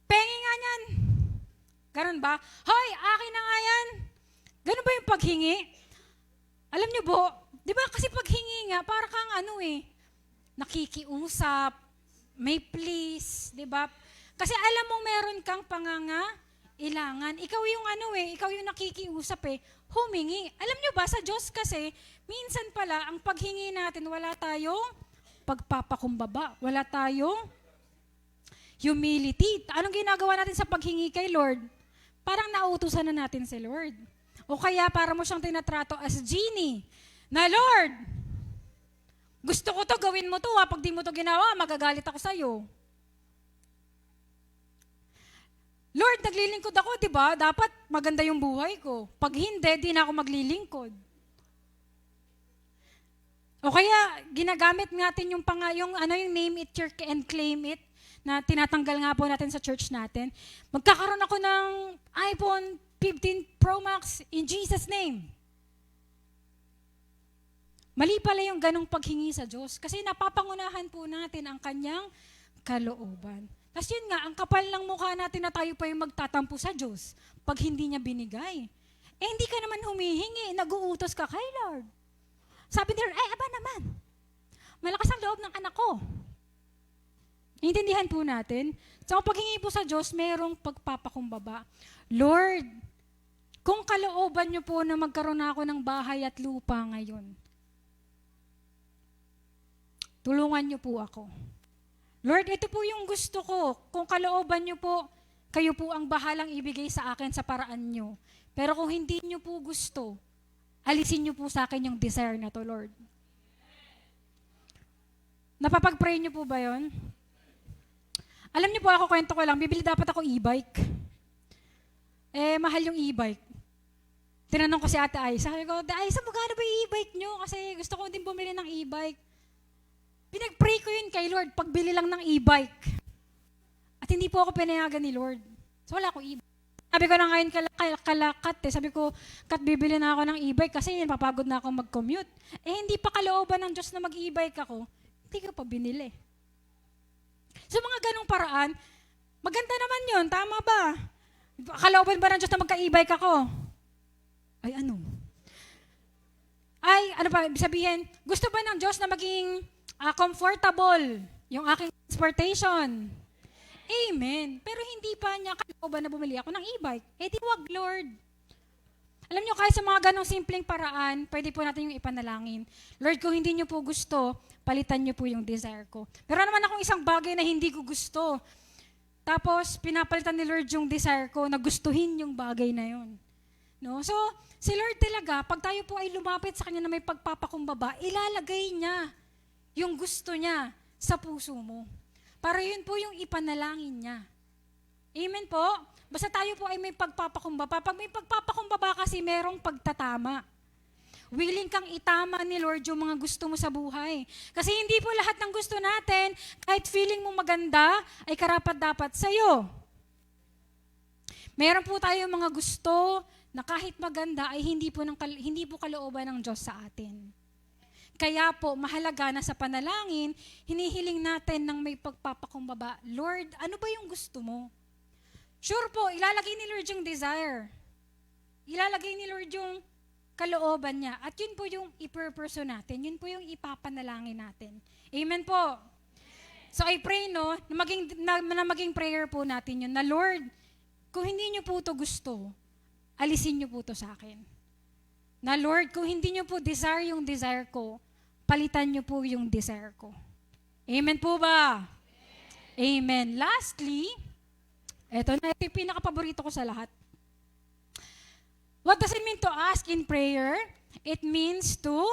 pengi nga yan. Ganun ba? Hoy, akin na nga yan. Ganun ba yung paghingi? Alam niyo po, di ba kasi paghingi nga, para kang nakikiusap, may please, di ba? Kasi alam mong meron kang pangangailangan. Ikaw yung ikaw yung nakikiusap humingi. Alam niyo ba, sa Diyos kasi, minsan pala, ang paghingi natin, wala tayong pagpapakumbaba, wala tayong humility. Anong ginagawa natin sa paghingi kay Lord? Parang nautusan na natin si Lord. O kaya para mo siyang tinatrato as genie, na Lord, gusto ko to, gawin mo to ha. Pag di mo to ginawa, magagalit ako sa'yo. Lord, naglilingkod ako, di ba? Dapat maganda yung buhay ko. Pag hindi, di na ako maglilingkod. O kaya, ginagamit natin yung name it and claim it, na tinatanggal nga po natin sa church natin. Magkakaroon ako ng iPhone 15 Pro Max in Jesus' name. Mali pala yung ganong paghingi sa Diyos kasi napapangunahan po natin ang kanyang kalooban. Tapos yun nga, ang kapal ng mukha natin na tayo pa yung magtatampo sa Diyos pag hindi niya binigay. Hindi ka naman humihingi, nag-uutos ka kay Lord. Sabi ni Lord, aba naman, malakas ang loob ng anak ko. Intindihan po natin. So, paghingi po sa Diyos, mayroong pagpapakumbaba. Lord, kung kalooban niyo po na magkaroon ako ng bahay at lupa ngayon, tulungan niyo po ako. Lord, ito po yung gusto ko. Kung kalooban niyo po, kayo po ang bahalang ibigay sa akin sa paraan niyo. Pero kung hindi niyo po gusto, alisin niyo po sa akin yung desire na to, Lord. Napapag-pray niyo po ba yun? Alam niyo po ako, kwento ko lang, bibili dapat ako e-bike. Mahal yung e-bike. Tinanong ko si Ate Aisa, sabi ko, Ate Aisa, magkano ba yung e-bike niyo? Kasi gusto ko din bumili ng e-bike. Pinag-pray ko yun kay Lord, pagbili lang ng e-bike. At hindi po ako pinayagan ni Lord. So wala akong e-bike. Sabi ko na ngayon kalakat sabi ko, Kat, bibili na ako ng e-bike kasi napapagod na ako mag-commute. Hindi pa kalooban ng Diyos na mag-e-bike ako, hindi ko pa binili. So mga ganong paraan, maganda naman yun, tama ba? Kalooban ba ng Diyos na magka-e-bike ako? Ay ano? Ay, ano pa, sabihin, gusto ba ng Diyos na maging comfortable yung aking transportation? Amen. Pero hindi pa niya kalooban na bumili ako ng e-bike. Di wag, Lord. Alam niyo, kahit sa mga ganong simpleng paraan, pwede po natin yung ipanalangin. Lord, kung hindi niyo po gusto, palitan niyo po yung desire ko. Pero naman akong isang bagay na hindi ko gusto. Tapos, pinapalitan ni Lord yung desire ko na gustuhin yung bagay na yun. No? So, si Lord talaga, pag tayo po ay lumapit sa Kanya na may pagpapakumbaba, ilalagay niya yung gusto niya sa puso mo. Para yun po yung ipanalangin niya. Amen po? Basta tayo po ay may pagpapakumbaba. Pag may pagpapakumbaba kasi merong pagtatama. Willing kang itama ni Lord yung mga gusto mo sa buhay. Kasi hindi po lahat ng gusto natin, kahit feeling mo maganda, ay karapat-dapat sa'yo. Meron po tayo mga gusto na kahit maganda ay hindi po kalooban ng Diyos sa atin. Kaya po, mahalaga na sa panalangin, hinihiling natin ng may pagpapakumbaba, Lord, ano ba yung gusto mo? Sure po, ilalagay ni Lord yung desire. Ilalagay ni Lord yung kalooban niya. At yun po yung i-purpose natin. Yun po yung ipapanalangin natin. Amen po. So I pray, no, na maging prayer po natin yun, na Lord, kung hindi niyo po ito gusto, alisin niyo po ito sa akin. Na Lord, kung hindi niyo po desire yung desire ko, palitan niyo po yung desire ko. Amen po ba? Amen. Lastly, ito na yung pinaka-paborito ko sa lahat. What does it mean to ask in prayer? It means to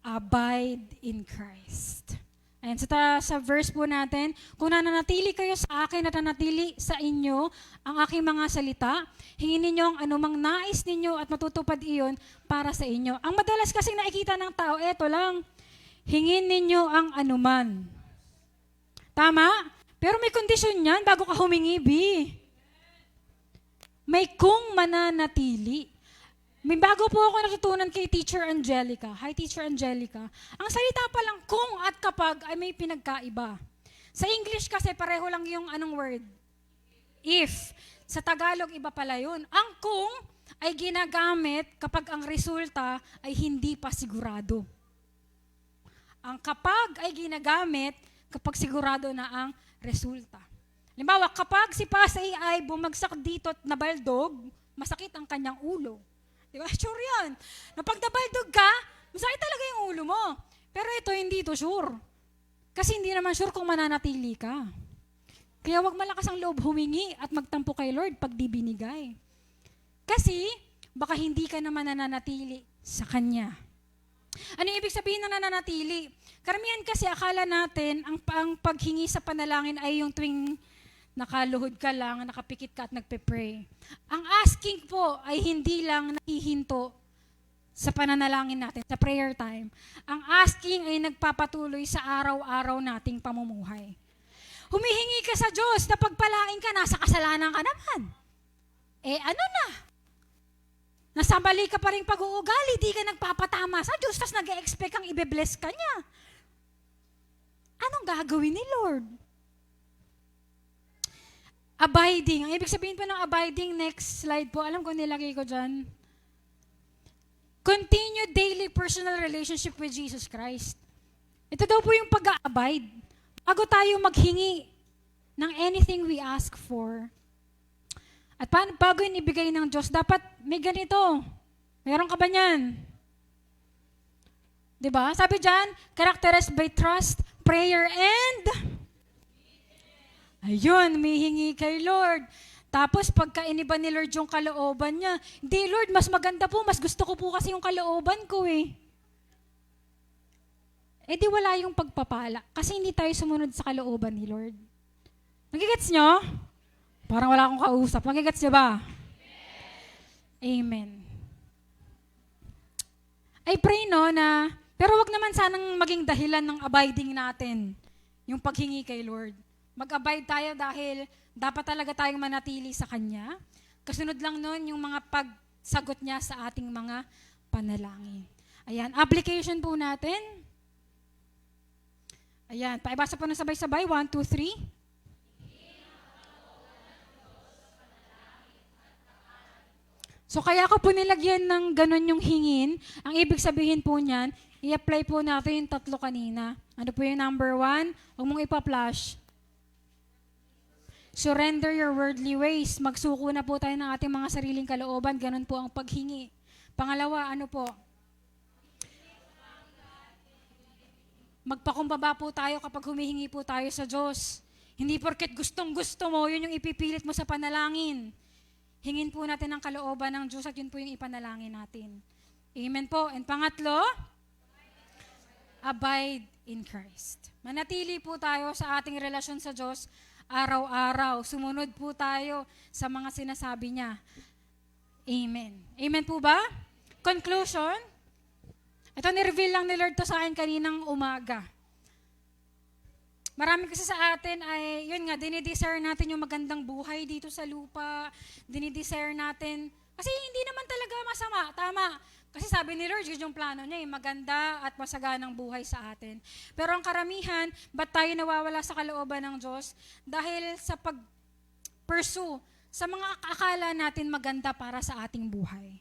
abide in Christ. Ayan, sa verse po natin, kung nananatili kayo sa akin at nanatili sa inyo ang aking mga salita, hingin ninyo ang anumang nais ninyo at matutupad iyon para sa inyo. Ang madalas kasing nakikita ng tao, eto lang, hingin ninyo ang anuman. Tama? Pero may kondisyon yan bago ka humingi, B. May kung mananatili. May bago po ako natutunan kay Teacher Angelica. Hi, Teacher Angelica. Ang salita pa lang kung at kapag ay may pinagkaiba. Sa English kasi pareho lang yung anong word? If. Sa Tagalog, iba pala yun. Ang kung ay ginagamit kapag ang resulta ay hindi pa sigurado. Ang kapag ay ginagamit kapag sigurado na ang resulta. Halimbawa, kapag si Pasay ay bumagsak dito at nabaldog, masakit ang kanyang ulo. Di ba? Sure yan. Na pag nabaldog ka, masakit talaga yung ulo mo. Pero ito, hindi ito sure. Kasi hindi naman sure kung mananatili ka. Kaya wag malakas ang loob humingi at magtampo kay Lord pag di binigay. Kasi, baka hindi ka naman nananatili sa Kanya. Ano yung ibig sabihin ng nananatili? Karamihan kasi akala natin ang paghingi sa panalangin ay yung tuwing nakaluhod ka lang, nakapikit ka at nagpe-pray. Ang asking po ay hindi lang nahihinto sa pananalangin natin, sa prayer time. Ang asking ay nagpapatuloy sa araw-araw nating pamumuhay. Humihingi ka sa Diyos na pagpalain ka, nasa kasalanan ka naman. Ano na? Nasa mali ka pa rin pag-uugali, di ka nagpapatama sa Diyos, tapos nag-expect kang ibe-bless ka niya. Anong gagawin ni Lord? Abiding. Ang ibig sabihin po ng abiding, next slide po, alam ko nilagay ko dyan. Continue daily personal relationship with Jesus Christ. Ito daw po yung pag-a-abide. Bago tayo maghingi ng anything we ask for. At bago yun ibigay ng Diyos, dapat may ganito. Meron ka ba niyan? Diba? Sabi dyan, characterized by trust, prayer, and ayun, may hingi kay Lord. Tapos pagka iniba ni Lord yung kalooban niya, hindi Lord, mas maganda po, mas gusto ko po kasi yung kalooban ko eh. Di wala yung pagpapala kasi hindi tayo sumunod sa kalooban ni Lord. Nagigets nyo? Parang wala akong kausap. Nagigets nyo ba? Amen. I pray na, pero wag naman sanang maging dahilan ng abiding natin, yung paghingi kay Lord. Mag-abide tayo dahil dapat talaga tayong manatili sa Kanya. Kasunod lang nun yung mga pagsagot niya sa ating mga panalangin. Ayan, application po natin. Ayan, paibasa po ng sabay-sabay. 1, 2, 3. So kaya ko po nilagyan ng ganun yung hingin. Ang ibig sabihin po niyan, i-apply po natin yung tatlo kanina. Ano po yung number 1? Huwag mong ipa-flash. Surrender your worldly ways. Magsuko na po tayo ng ating mga sariling kalooban. Ganun po ang paghingi. Pangalawa, ano po? Magpakumbaba po tayo kapag humihingi po tayo sa Diyos. Hindi porket gustong-gusto mo, yun yung ipipilit mo sa panalangin. Hingin po natin ang kalooban ng Diyos at yun po yung ipanalangin natin. Amen po. And pangatlo, abide in Christ. Manatili po tayo sa ating relasyon sa Diyos araw-araw. Sumunod po tayo sa mga sinasabi niya. Amen. Amen po ba? Conclusion. Ito, ni-reveal lang ni Lord to sa akin kaninang umaga. Marami kasi sa atin ay, yun nga, dinidesire natin yung magandang buhay dito sa lupa. Dinidesire natin, kasi hindi naman talaga masama, tama. Kasi sabi ni Lord, yun yung plano niya, maganda at masaganang buhay sa atin. Pero ang karamihan, ba't tayo nawawala sa kalooban ng Diyos? Dahil sa pag-pursue sa mga akala natin maganda para sa ating buhay.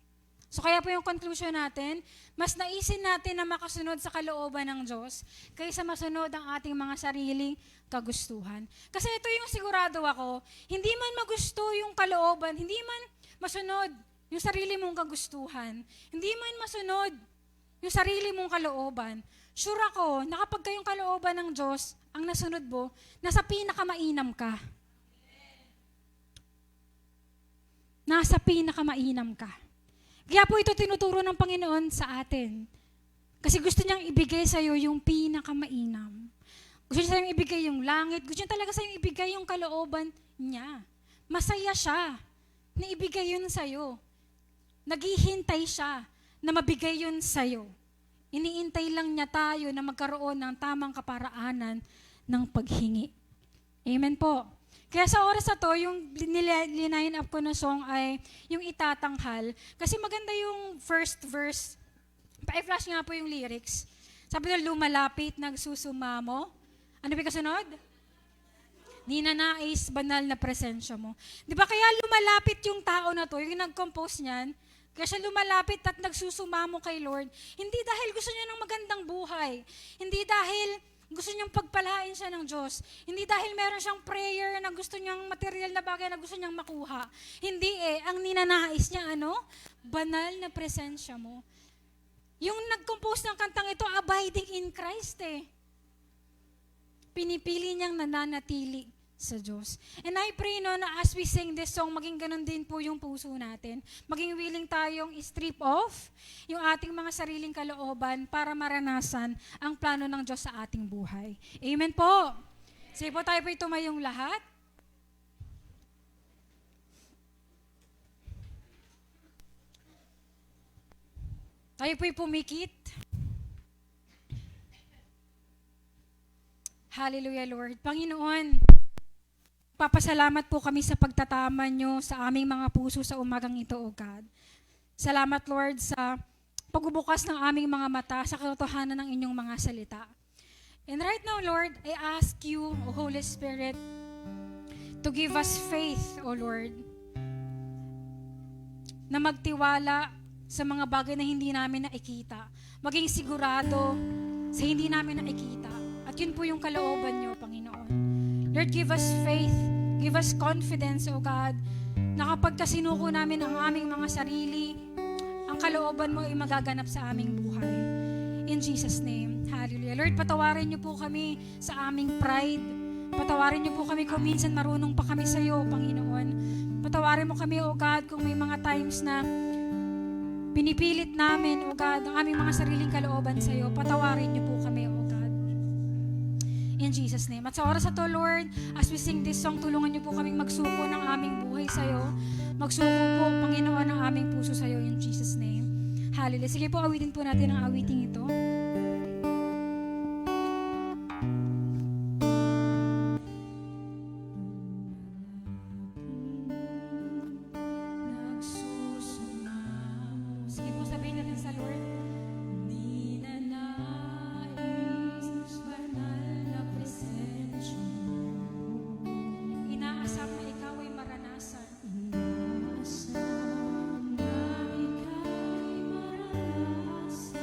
So kaya po yung conclusion natin, mas naisin natin na makasunod sa kalooban ng Diyos kaysa masunod ang ating mga sariling kagustuhan. Kasi ito yung sigurado ako, hindi man magusto yung kalooban, hindi man masunod yung sarili mong kagustuhan, hindi man masunod yung sarili mong kalooban, sure ako na kapag kayong kalooban ng Diyos, ang nasunod mo, nasa pinakamainam ka. Nasa pinakamainam ka. Kaya po ito tinuturo ng Panginoon sa atin. Kasi gusto niyang ibigay sa iyo yung pinakamainam. Gusto niya sa'yo ibigay yung langit. Gusto niya talaga sa'yo ibigay yung kalooban niya. Masaya siya na ibigay yun sa iyo. Naghihintay siya na mabigay yun sa iyo. Iniintay lang niya tayo na magkaroon ng tamang kaparaanan ng paghingi. Amen po. Kaya sa oras na to, yung line up ko na song ay yung Itatanghal. Kasi maganda yung first verse. Pa-flash nga po yung lyrics. Sabi na, lumalapit, nagsusumamo. Ano ba kasunod? Ninanais, banal na presensya mo. Di ba kaya lumalapit yung tao na to, yung nag-compose niyan, kaya siya lumalapit at nagsusumamo kay Lord. Hindi dahil gusto niya ng magandang buhay. Hindi dahil gusto niyang pagpalain siya ng Diyos. Hindi dahil meron siyang prayer na gusto niyang material na bagay na gusto niyang makuha. Hindi ang ninanais niya, banal na presensya mo. Yung nag-compose ng kantang ito, abiding in Christ Pinipili niyang nananatili sa Diyos. And I pray no, na as we sing this song, maging ganun din po yung puso natin. Maging willing tayong strip off yung ating mga sariling kalooban para maranasan ang plano ng Diyos sa ating buhay. Amen po. Sige po, tayo po tumayong lahat. Tayo po'y pumikit. Hallelujah, Lord. Panginoon, papasalamat po kami sa pagtatama nyo sa aming mga puso sa umagang ito, O God. Salamat, Lord, sa pagbubukas ng aming mga mata sa katotohanan ng inyong mga salita. And right now, Lord, I ask you, O Holy Spirit, to give us faith, O Lord, na magtiwala sa mga bagay na hindi namin nakikita. Maging sigurado sa hindi namin nakikita. At yun po yung kalooban nyo, Panginoon. Lord, give us faith, give us confidence, O God, na kapag kasinuko namin ang aming mga sarili, ang kalooban mo ay magaganap sa aming buhay. In Jesus' name, hallelujah. Lord, patawarin niyo po kami sa aming pride. Patawarin niyo po kami kung minsan marunong pa kami sa iyo, Panginoon. Patawarin mo kami, O God, kung may mga times na pinipilit namin, O God, ang aming mga sariling kalooban sa iyo. Patawarin niyo po kami, O God. In Jesus' name. At sa oras na to, Lord, as we sing this song, tulungan niyo po kaming magsuko ng aming buhay sa iyo. Magsuko po, Panginoon, ng aming puso sa iyo. In Jesus' name. Hallelujah. Sige po, awitin po natin ang awiting ito. Sige po, sabihin natin sa Lord. Di na nais banal na presensya mo. Inaasam na ikaw ay maranasan. Inaasam na ika'y maranasan.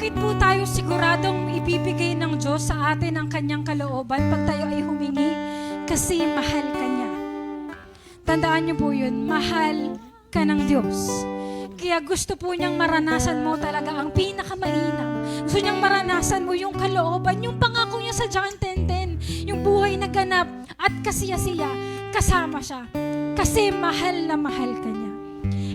Bakit po tayo siguradong ibibigay ng Diyos sa atin ang kanyang kalooban pag tayo ay humingi? Kasi mahal ka niya. Tandaan niyo po yun, mahal ka ng Diyos. Kaya gusto po niyang maranasan mo talaga ang pinakamainam. Gusto niyang maranasan mo yung kalooban, yung pangako niya sa John 10:10, yung buhay na ganap at kasiyasiya, kasama siya. Kasi mahal na mahal ka niya.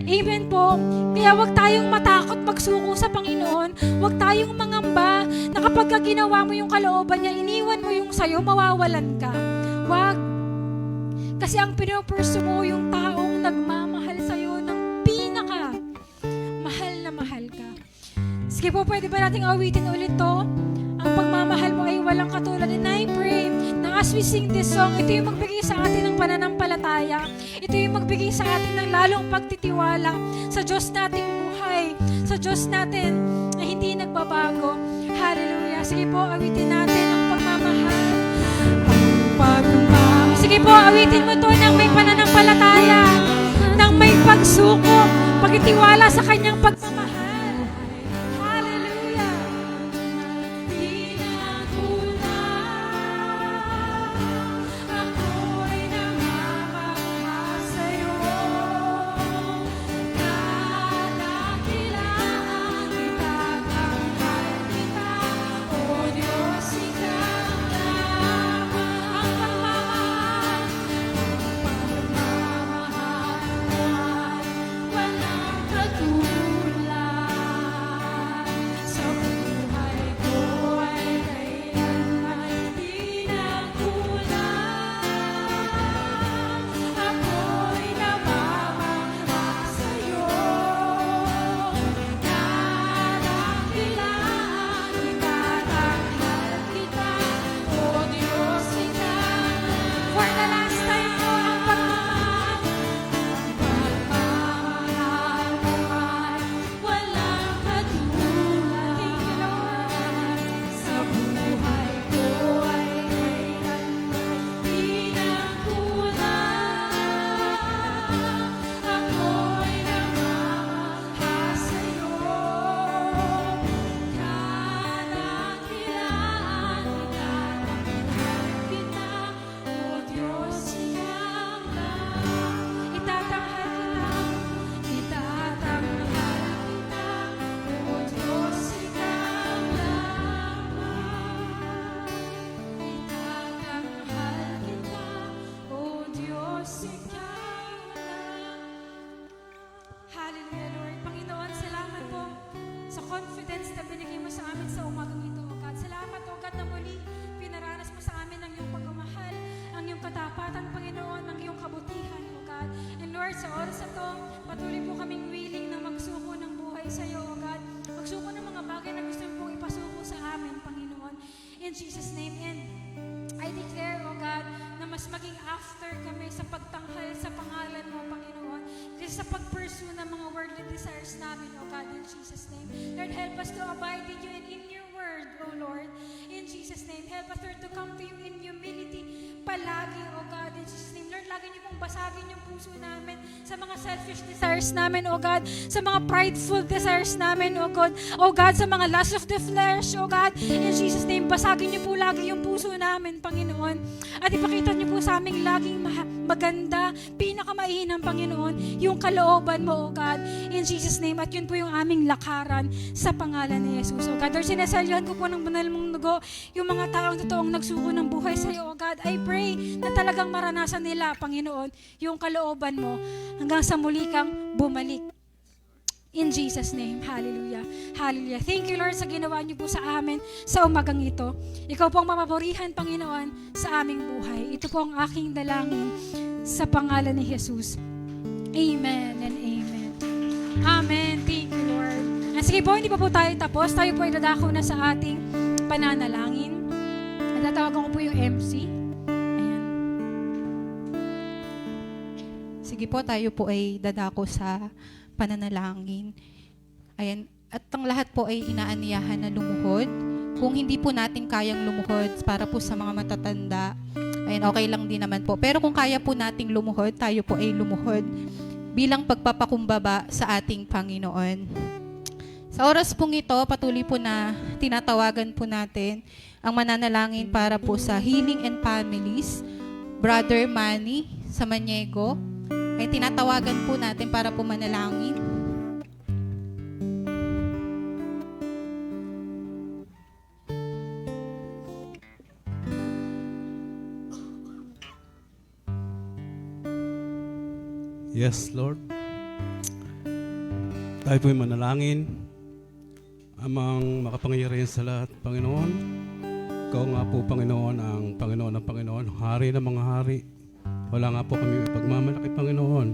Amen po. Kaya huwag tayong matakot magsuko sa Panginoon. Huwag tayong mangamba na kapag ginawa mo yung kalooban niya, iniwan mo yung sayo, mawawalan ka. Huwag. Kasi ang pinupursu mo yung taong nagmamahal sa'yo ng pinaka mahal na mahal ka. Sige po, pwede ba nating awitin ulit to? Ang pagmamahal mo ay walang katulad. And I pray na as we sing this song, ito yung magbigay sa atin ng pananampalataya. Ito yung magbigay sa atin ng lalong pagtitiwala sa Diyos nating buhay, sa Diyos natin na hindi nagbabago. Hallelujah. Sige po, awitin natin ang pagmamahal. Pagmamahal. Sige po, awitin mo to ng may pananampalataya, ng may pagsuko, pagtitiwala sa kanyang pagmamahal. Hallelujah, Lord. Panginoon, salamat po sa confidence na binigay mo sa amin sa umagang ito, O God. Salamat, O God, na muli pinaranas mo sa amin ang iyong pagmamahal, ang iyong katapatan, Panginoon, ang iyong kabutihan, O God. And Lord, sa oras na to, patuloy po kaming willing na magsuko ng buhay sa iyo, O God. Magsuko ng mga bagay na gusto pong ipasuko sa amin, Panginoon. In Jesus' name, and I declare, O God, na mas maging after kami sa pagtanghal sa pangalan mo, Panginoon. Kasi sa pag-pursue ng mga worldly desires namin, O God, in Jesus' name. Lord, help us to abide in you and in your word, O Lord. In Jesus' name, help us, Lord, to come to you in humility palagi, O God, in Jesus' name. Lord, lagi niyo pong basagin yung puso namin sa mga selfish desires namin, O God, sa mga prideful desires namin, O God, sa mga lust of the flesh, O God, in Jesus' name, basagin niyo po lagi yung puso namin, Panginoon, at ipakita niyo po sa aming laging maganda, pinakamainam, Panginoon, yung kalooban mo, O God, in Jesus' name, at yun po yung aming lakaran sa pangalan ni Jesus, O God. Lord, sinasalyahan ko po ng banal mong dugo yung mga taong totoong nagsuko ng buhay sa iyo, O God. I pray na talagang maranasan nila, Panginoon, yung kalooban mo hanggang sa muli kang bumalik. In Jesus' name, hallelujah. Hallelujah. Thank you, Lord, sa ginawa niyo po sa amin sa umagang ito. Ikaw po ang mamaborihan, Panginoon, sa aming buhay. Ito po ang aking dalangin sa pangalan ni Jesus. Amen and amen. Amen. Thank you, Lord. At sige po, hindi pa po tayo tapos. Tayo po ay dadako na sa ating pananalangin. At tatawagan ko po yung MC. Ayan. Sige po, tayo po ay dadako sa pananalangin. Ayan. At ang lahat po ay inaaniyahan na lumuhod. Kung hindi po natin kayang lumuhod para po sa mga matatanda, ayan, okay lang din naman po. Pero kung kaya po nating lumuhod, tayo po ay lumuhod bilang pagpapakumbaba sa ating Panginoon. Sa oras pong ito, patuloy po na tinatawagan po natin ang mananalangin para po sa Healing and Families, Brother Manny Samaniego. Ay tinatawagan po natin para po manalangin. Yes, Lord. Tayo po'y manalangin. Amang makapangyarihan sa lahat, Panginoon. Ikaw nga po, Panginoon, ang Panginoon ng Panginoon, Hari ng mga hari. Wala nga po kami ipagmamalaki, Panginoon,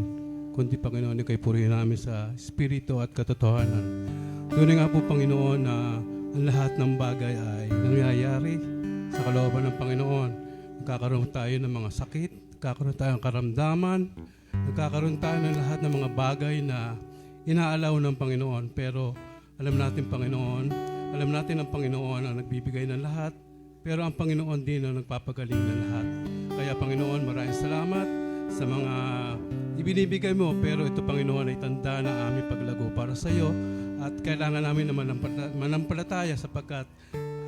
kundi, Panginoon, ikaw'y purihin namin sa Espiritu at katotohanan. Tunay nga po, Panginoon, na ang lahat ng bagay ay nangyayari sa kalooban ng Panginoon. Nagkakaroon tayo ng mga sakit, nagkakaroon tayo ng karamdaman, nagkakaroon tayo ng lahat ng mga bagay na inaalaw ng Panginoon. Pero alam natin, Panginoon, alam natin ang Panginoon ang nagbibigay ng lahat, pero ang Panginoon din ang nagpapagaling ng lahat. Kaya, Panginoon, maraming salamat sa mga ibinibigay mo, pero ito, Panginoon, ay tanda na aming paglago para sa iyo at kailangan namin na manampalataya sapagkat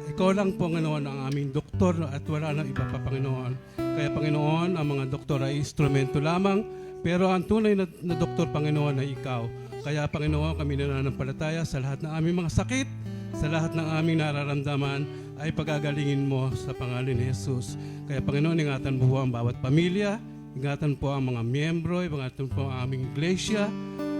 ikaw lang, Panginoon, ang aming doktor at wala nang iba pa, Panginoon. Kaya, Panginoon, ang mga doktor ay instrumento lamang, pero ang tunay na doktor, Panginoon, ay ikaw. Kaya, Panginoon, kami nananampalataya sa lahat ng aming mga sakit, sa lahat ng aming nararamdaman, ay pagagalingin mo sa pangalan ni Jesus. Kaya, Panginoon, ingatan mo ang bawat pamilya, ingatan po ang mga miyembro, ingatan po ang aming iglesia,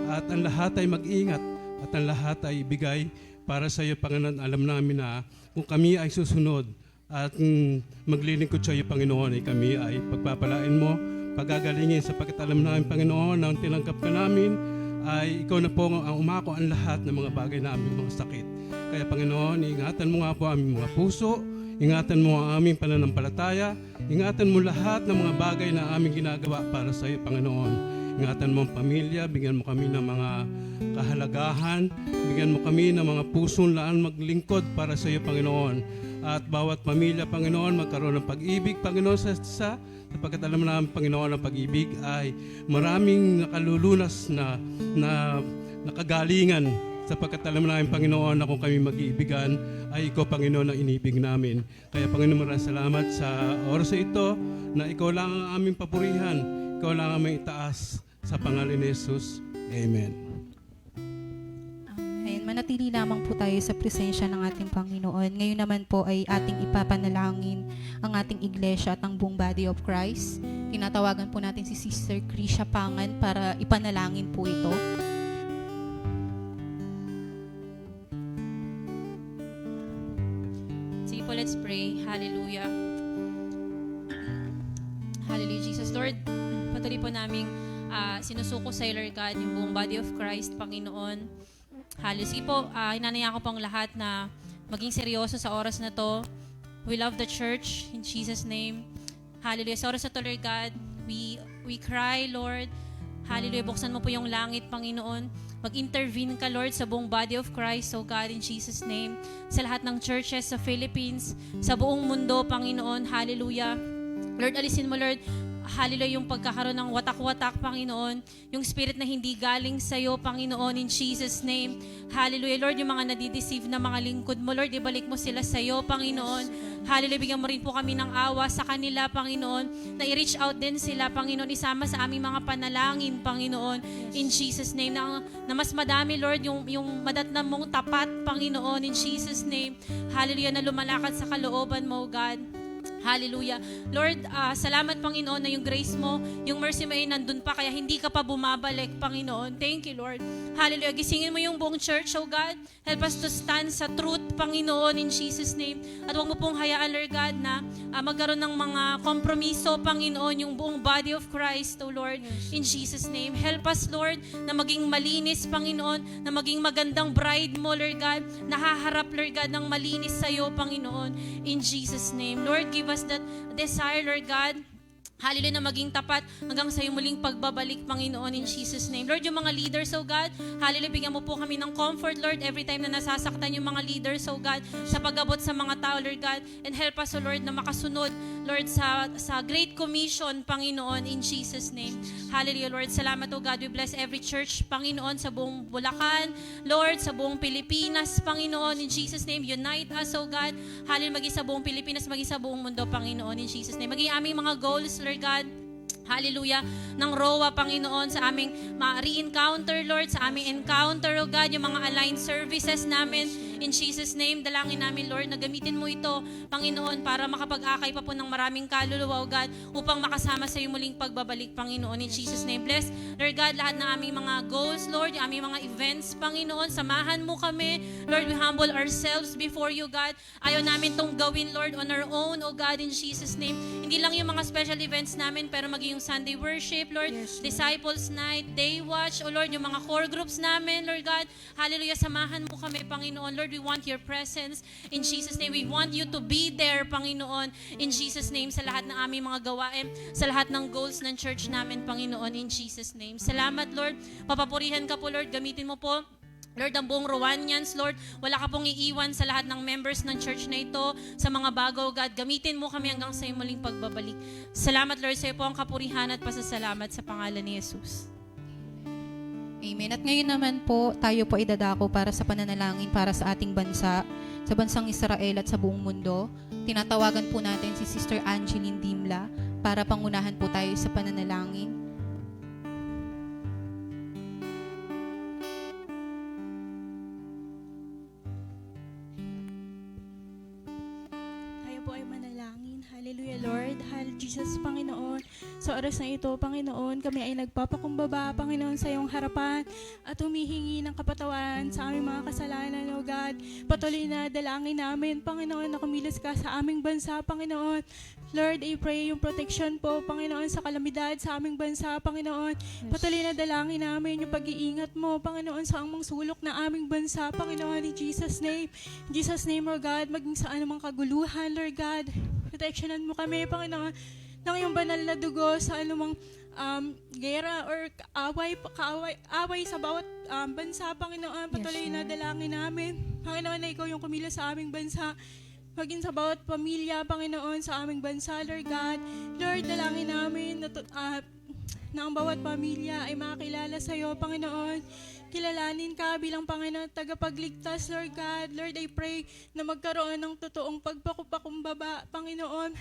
at ang lahat ay mag-ingat, at ang lahat ay ibigay para sa iyo, Panginoon. Alam namin na kung kami ay susunod at maglilingkod sa iyo, Panginoon, ay kami ay pagpapalain mo, pagagalingin sapagkat alam namin, Panginoon, na ang tinanggap ka namin ay ikaw na po ang umako ang lahat ng mga bagay na aming mga sakit. Kaya, Panginoon, ingatan mo nga po aming mga puso, ingatan mo ang aming pananampalataya, ingatan mo lahat ng mga bagay na aming ginagawa para sa iyo, Panginoon. Ingatan mo ang pamilya, bigyan mo kami ng mga kahalagahan, bigyan mo kami ng mga pusong laan maglingkod para sa iyo, Panginoon. At bawat pamilya, Panginoon, magkaroon ng pag-ibig, Panginoon, sapagkat alam namin, Panginoon, ang pag-ibig ay maraming nakalulunas na nakagalingan, sapagkat alam namin, Panginoon, na kung kami mag-iibigan ay ikaw, Panginoon, ang inibig namin. Kaya, Panginoon, maraming salamat sa oras ito na ikaw lang ang aming papurihan, ikaw lang ang may itaas sa pangalan ni Jesus. Amen. Amen. Manatili lamang po tayo sa presensya ng ating Panginoon. Ngayon naman po ay ating ipapanalangin ang ating iglesia at ang buong body of Christ. Tinatawagan po natin si Sister Krisha Pangan para ipanalangin po ito. Sige po, let's pray. Hallelujah. Hallelujah, Jesus. Lord, patuloy po naming sinusuko sa Lord God, yung buong body of Christ, Panginoon. Hallelujah. Sige po, hinanayaan ko pong lahat na maging seryoso sa oras na to. We love the church in Jesus' name. Hallelujah. Sa oras na to, Lord God, we cry, Lord. Hallelujah. Buksan mo po yung langit, Panginoon. Mag-intervene ka, Lord, sa buong body of Christ, oh God, in Jesus' name. Sa lahat ng churches sa Philippines, sa buong mundo, Panginoon. Hallelujah. Lord, alisin mo, Lord, hallelujah, yung pagkakaroon ng watak-watak, Panginoon. Yung spirit na hindi galing sa'yo, Panginoon, in Jesus' name. Hallelujah, Lord, yung mga nadideceive na mga lingkod mo, Lord, ibalik mo sila sa'yo, Panginoon. Hallelujah, bigyan mo rin po kami ng awa sa kanila, Panginoon, na i-reach out din sila, Panginoon, isama sa aming mga panalangin, Panginoon, in Jesus' name. Na mas madami, Lord, yung madatnan mong tapat, Panginoon, in Jesus' name. Hallelujah, na lumalakad sa kalooban mo, God. Hallelujah. Lord, salamat, Panginoon, na yung grace mo, yung mercy mo ay nandun pa, kaya hindi ka pa bumabalik, Panginoon. Thank you, Lord. Hallelujah. Gisingin mo yung buong church, oh God. Help us to stand sa truth, Panginoon, in Jesus' name. At huwag mo pong hayaan, Lord God, na magkaroon ng mga kompromiso, Panginoon, yung buong body of Christ, oh Lord, in Jesus' name. Help us, Lord, na maging malinis, Panginoon, na maging magandang bride mo, Lord God, nahaharap, Lord God, ng malinis sa'yo, Panginoon, in Jesus' name. Lord, give us that desire, Lord God, Hallelujah, na maging tapat hanggang sa iyong muling pagbabalik, Panginoon, in Jesus' name. Lord, yung mga leaders, oh God, hallelujah, bigyan mo po kami ng comfort, Lord, every time na nasasaktan yung mga leaders, oh God, sa pag-abot sa mga tao, Lord God, and help us, oh Lord, na makasunod, Lord, sa Great Commission, Panginoon, in Jesus' name. Hallelujah, Lord. Salamat, oh God. We bless every church, Panginoon, sa buong Bulacan, Lord, sa buong Pilipinas, Panginoon, in Jesus' name. Unite us, oh God. Hallelujah, maging sa buong Pilipinas, maging sa buong mundo, Panginoon, in Jesus' name. Maging aming mga goals, Lord God. Hallelujah, ng ROA, Panginoon, sa aming re-encounter, Lord, sa aming encounter, oh God, yung mga aligned services namin, in Jesus' name, dalangin namin, Lord, na gamitin mo ito, Panginoon, para makapag-akay pa po ng maraming kaluluwa, oh God, upang makasama sa iyo muling pagbabalik, Panginoon, in Jesus' name. Bless, Lord God, lahat ng aming mga goals, Lord, yung aming mga events, Panginoon, samahan mo kami, Lord, we humble ourselves before you, God. Ayaw namin tong gawin, Lord, on our own, oh God, in Jesus' name. Hindi lang yung mga special events namin, pero maging yung Sunday worship, Lord, Disciples Night, Day Watch, oh Lord, yung mga core groups namin, Lord God, hallelujah, samahan mo kami, Panginoon. Lord, we want your presence in Jesus' name. We want you to be there, Panginoon, in Jesus' name, sa lahat ng aming mga gawain, sa lahat ng goals ng church namin, Panginoon, in Jesus' name. Salamat, Lord. Papapurihan ka po, Lord. Gamitin mo po, Lord, ang buong Rowanians, Lord, wala ka pong iiwan sa lahat ng members ng church na ito, sa mga bago, God. Gamitin mo kami hanggang sa iyong muling pagbabalik. Salamat, Lord, sa iyo po ang kapurihan at pasasalamat sa pangalan ni Jesus. Amen. At ngayon naman po, tayo po ay dadako para sa pananalangin para sa ating bansa, sa bansang Israel at sa buong mundo. Tinatawagan po natin si Sister Angeline Dimla para pangunahan po tayo sa pananalangin. Tayo po ay manalangin. Hallelujah, Lord. Hallelujah, Jesus, Panginoon. Sa oras na ito, Panginoon, kami ay nagpapakumbaba, Panginoon, sa iyong harapan at humihingi ng kapatawaran sa aming mga kasalanan, O God. Patuloy na dalangin namin, Panginoon, na kumilos ka sa aming bansa, Panginoon. Lord, I pray yung protection po, Panginoon, sa kalamidad sa aming bansa, Panginoon. Patuloy na dalangin namin yung pag-iingat mo, Panginoon, sa amang sulok na aming bansa, Panginoon, in Jesus' name. In Jesus' name, O God, maging sa anumang kaguluhan, Lord God. Protectionan mo kami, Panginoon, ng iyong banal na dugo sa anumang gera or away sa bawat bansa, Panginoon. Patuloy na dalangin namin, Panginoon, na ikaw yung kumilos sa aming bansa, maging sa bawat pamilya, Panginoon, sa aming bansa, Lord God. Lord, dalangin namin na ang bawat pamilya ay makakilala sa iyo, Panginoon. Kilalanin ka bilang Panginoon at tagapagligtas, Lord God. Lord, I pray na magkaroon ng totoong pagpakumbaba, Panginoon.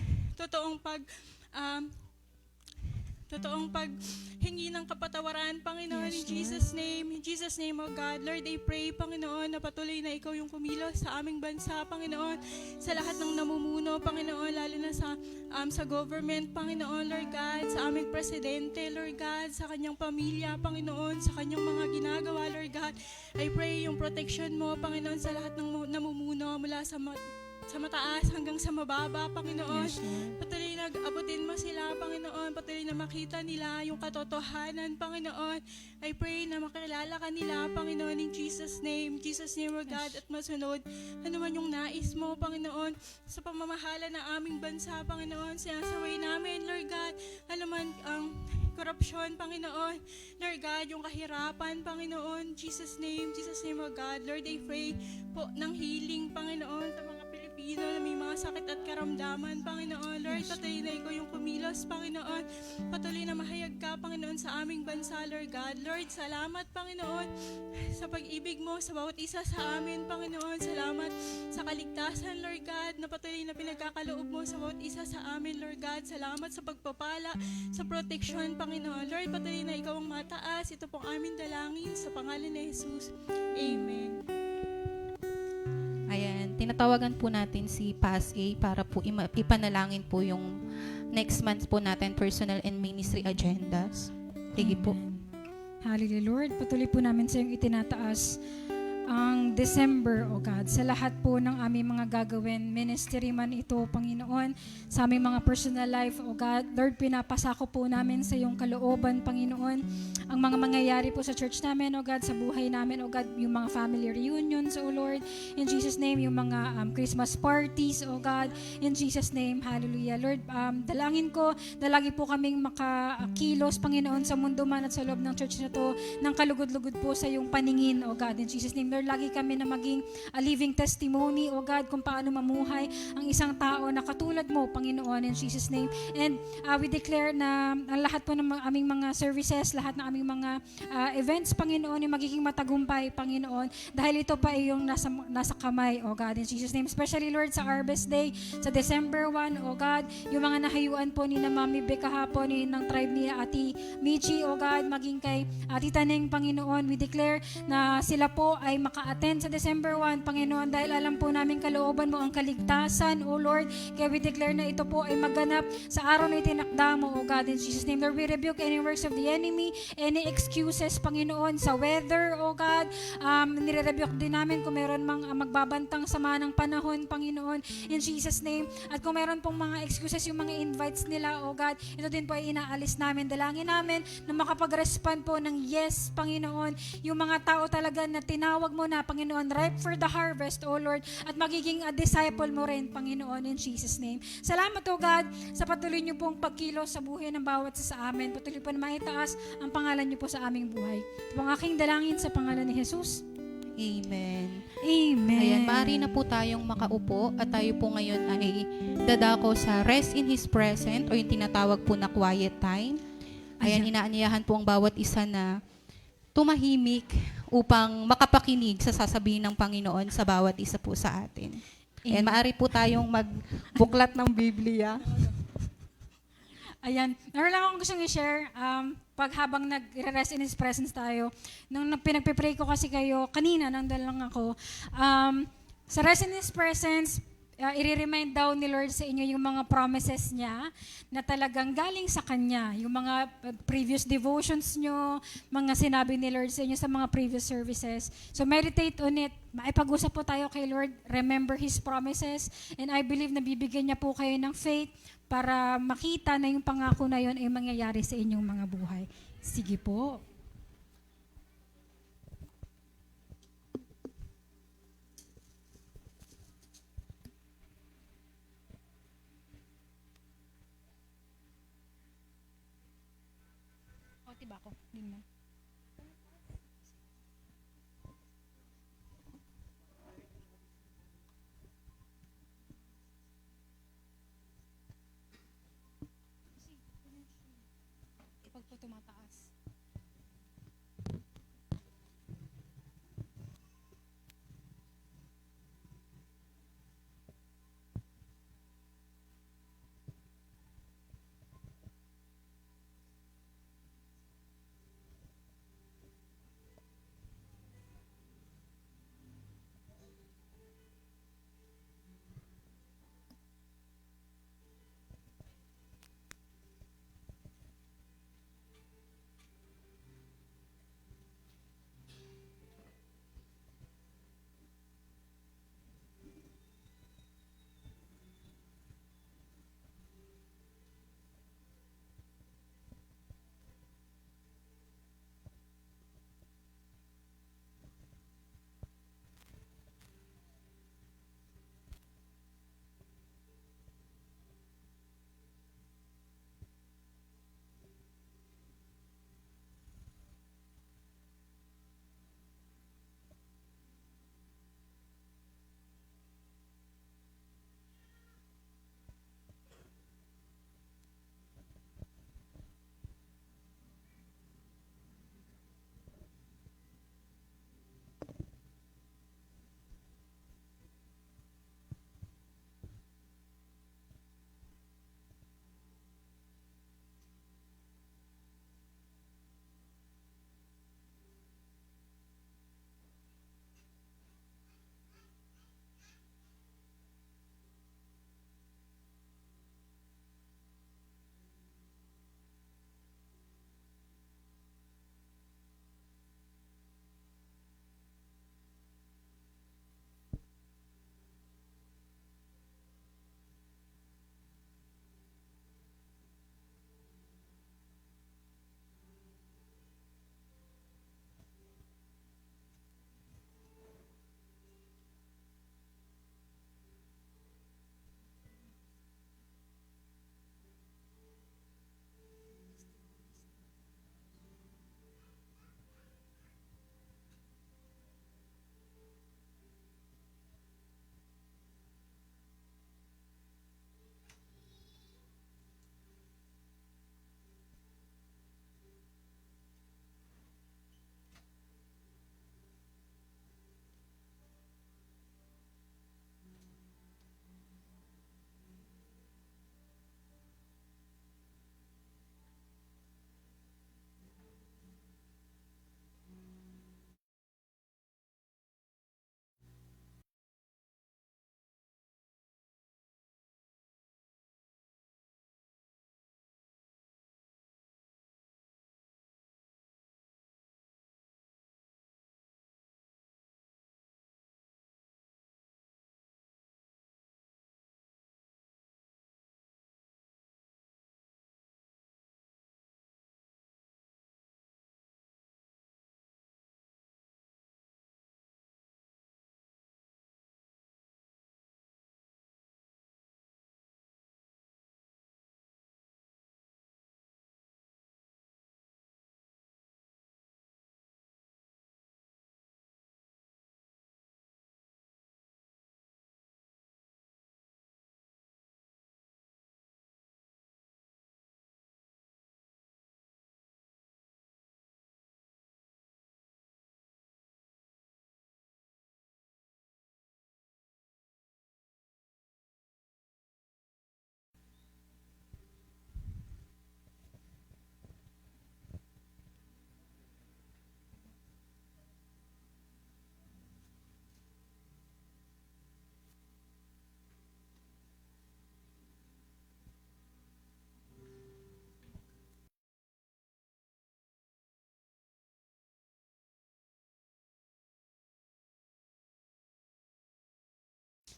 Totoong paghingi ng kapatawaran, Panginoon, in Jesus' name. In Jesus' name, O God. Lord, I pray, Panginoon, na patuloy na ikaw yung kumilos sa aming bansa, Panginoon, sa lahat ng namumuno, Panginoon, lalo na sa government, Panginoon, Lord God, sa aming presidente, Lord God, sa kanyang pamilya, Panginoon, sa kanyang mga ginagawa, Lord God. I pray yung protection mo, Panginoon, sa lahat ng namumuno mula sa mataas hanggang sa mababa, Panginoon. Patuloy na abutin mo sila, Panginoon. Patuloy na makita nila yung katotohanan, Panginoon. I pray na makilala ka nila, Panginoon, in Jesus' name. Jesus' name, O God, at masunod ano man yung nais mo, Panginoon, sa pamamahala ng aming bansa, Panginoon. Sinasaway namin, Lord God, ano man ang korupsyon, Panginoon. Lord God, yung kahirapan, Panginoon. Jesus' name, O God. Lord, I pray po ng healing, Panginoon, sa mga Pilipino na may mga sakit at karamdaman, Panginoon. Lord, patuloy na ikaw yung kumilos, Panginoon. Patuloy na mahayag ka, Panginoon, sa aming bansa, Lord God. Lord, salamat, Panginoon, sa pag-ibig mo sa bawat isa sa amin, Panginoon. Salamat sa kaligtasan, Lord God, na patuloy na pinagkakaloob mo sa bawat isa sa amin, Lord God. Salamat sa pagpapala, sa protection, Panginoon. Lord, patuloy na ikaw ang mataas. Ito pong aming dalangin sa pangalan ni Jesus. Amen. Ayan, tinatawagan po natin si Pas A para po ipanalangin po yung next month po natin personal and ministry agendas. Sige po. Hallelujah, Lord. Patuloy po namin sa iyong itinataas ang December, O God, sa lahat po ng aming mga gagawin, ministry man ito, Panginoon, sa aming mga personal life, O God. Lord, pinapasako po namin sa iyong kalooban, Panginoon, ang mga mangyayari po sa church namin, O God, sa buhay namin, O God, yung mga family reunions, O Lord, in Jesus' name, yung mga Christmas parties, O God, in Jesus' name, hallelujah. Lord, dalangin ko na lagi po kaming makakilos, Panginoon, sa mundo man at sa loob ng church na to, ng kalugod-lugod po sa iyong paningin, O God, in Jesus' name. Lord, lagi kami na maging a living testimony, O God, kung paano mamuhay ang isang tao na katulad mo, Panginoon, in Jesus' name. And we declare na ang lahat po ng aming mga services, lahat ng aming mga events, Panginoon, ay magiging matagumpay, Panginoon, dahil ito pa ay yung nasa kamay, O God, in Jesus' name. Especially, Lord, sa Harvest Day, sa December 1, O God, yung mga nahayuan po ni na Mami Becca hapon, ng tribe ni Ate Michi, O God, maging kay Ate Taneng, Panginoon, we declare na sila po ay maka-attend sa December 1, Panginoon, dahil alam po namin kalooban mo ang kaligtasan, O Lord. Kaya we declare na ito po ay maganap sa araw na itinakda mo, O God, in Jesus' name. Lord, we rebuke any works of the enemy, any excuses, Panginoon, sa weather, O God. Nire-rebuke din namin kung meron mang magbabantang sama ng panahon, Panginoon, in Jesus' name. At kung meron pong mga excuses, yung mga invites nila, O God, ito din po ay inaalis namin. Dalangin namin na makapag-respond po ng yes, Panginoon, yung mga tao talaga na tinawag mo na, Panginoon, ripe for the harvest, O Lord, at magiging a disciple mo rin, Panginoon, in Jesus' name. Salamat, O God, sa patuloy niyo pong pagkilos sa buhay ng bawat isa sa amin. Patuloy po na maitaas ang pangalan niyo po sa aming buhay. Ito ang aking dalangin sa pangalan ni Jesus. Amen. Amen. Ayan, maaari na po tayong makaupo at tayo po ngayon ay dadako sa rest in His presence o yung tinatawag po na quiet time. Ayan, inaanyayahan po ang bawat isa na tumahimik upang makapakinig sa sasabihin ng Panginoon sa bawat isa po sa atin. Ayan, maaari po tayong magbuklat ng Biblia. Ayan. Meron lang akong gustong i-share. Pag habang nag-rest in His presence tayo, nung pinagpipray ko kasi kayo, kanina, nandun lang ako, sa rest in His presence, i-remind daw ni Lord sa inyo yung mga promises niya na talagang galing sa Kanya. Yung mga previous devotions nyo, mga sinabi ni Lord sa inyo sa mga previous services. So meditate on it. Maipag-usap po tayo kay Lord. Remember His promises. And I believe na bibigyan niya po kayo ng faith para makita na yung pangako na yun ay mangyayari sa inyong mga buhay. Sige po. O, tiba ko. Hindi mo. Pag po tumataas.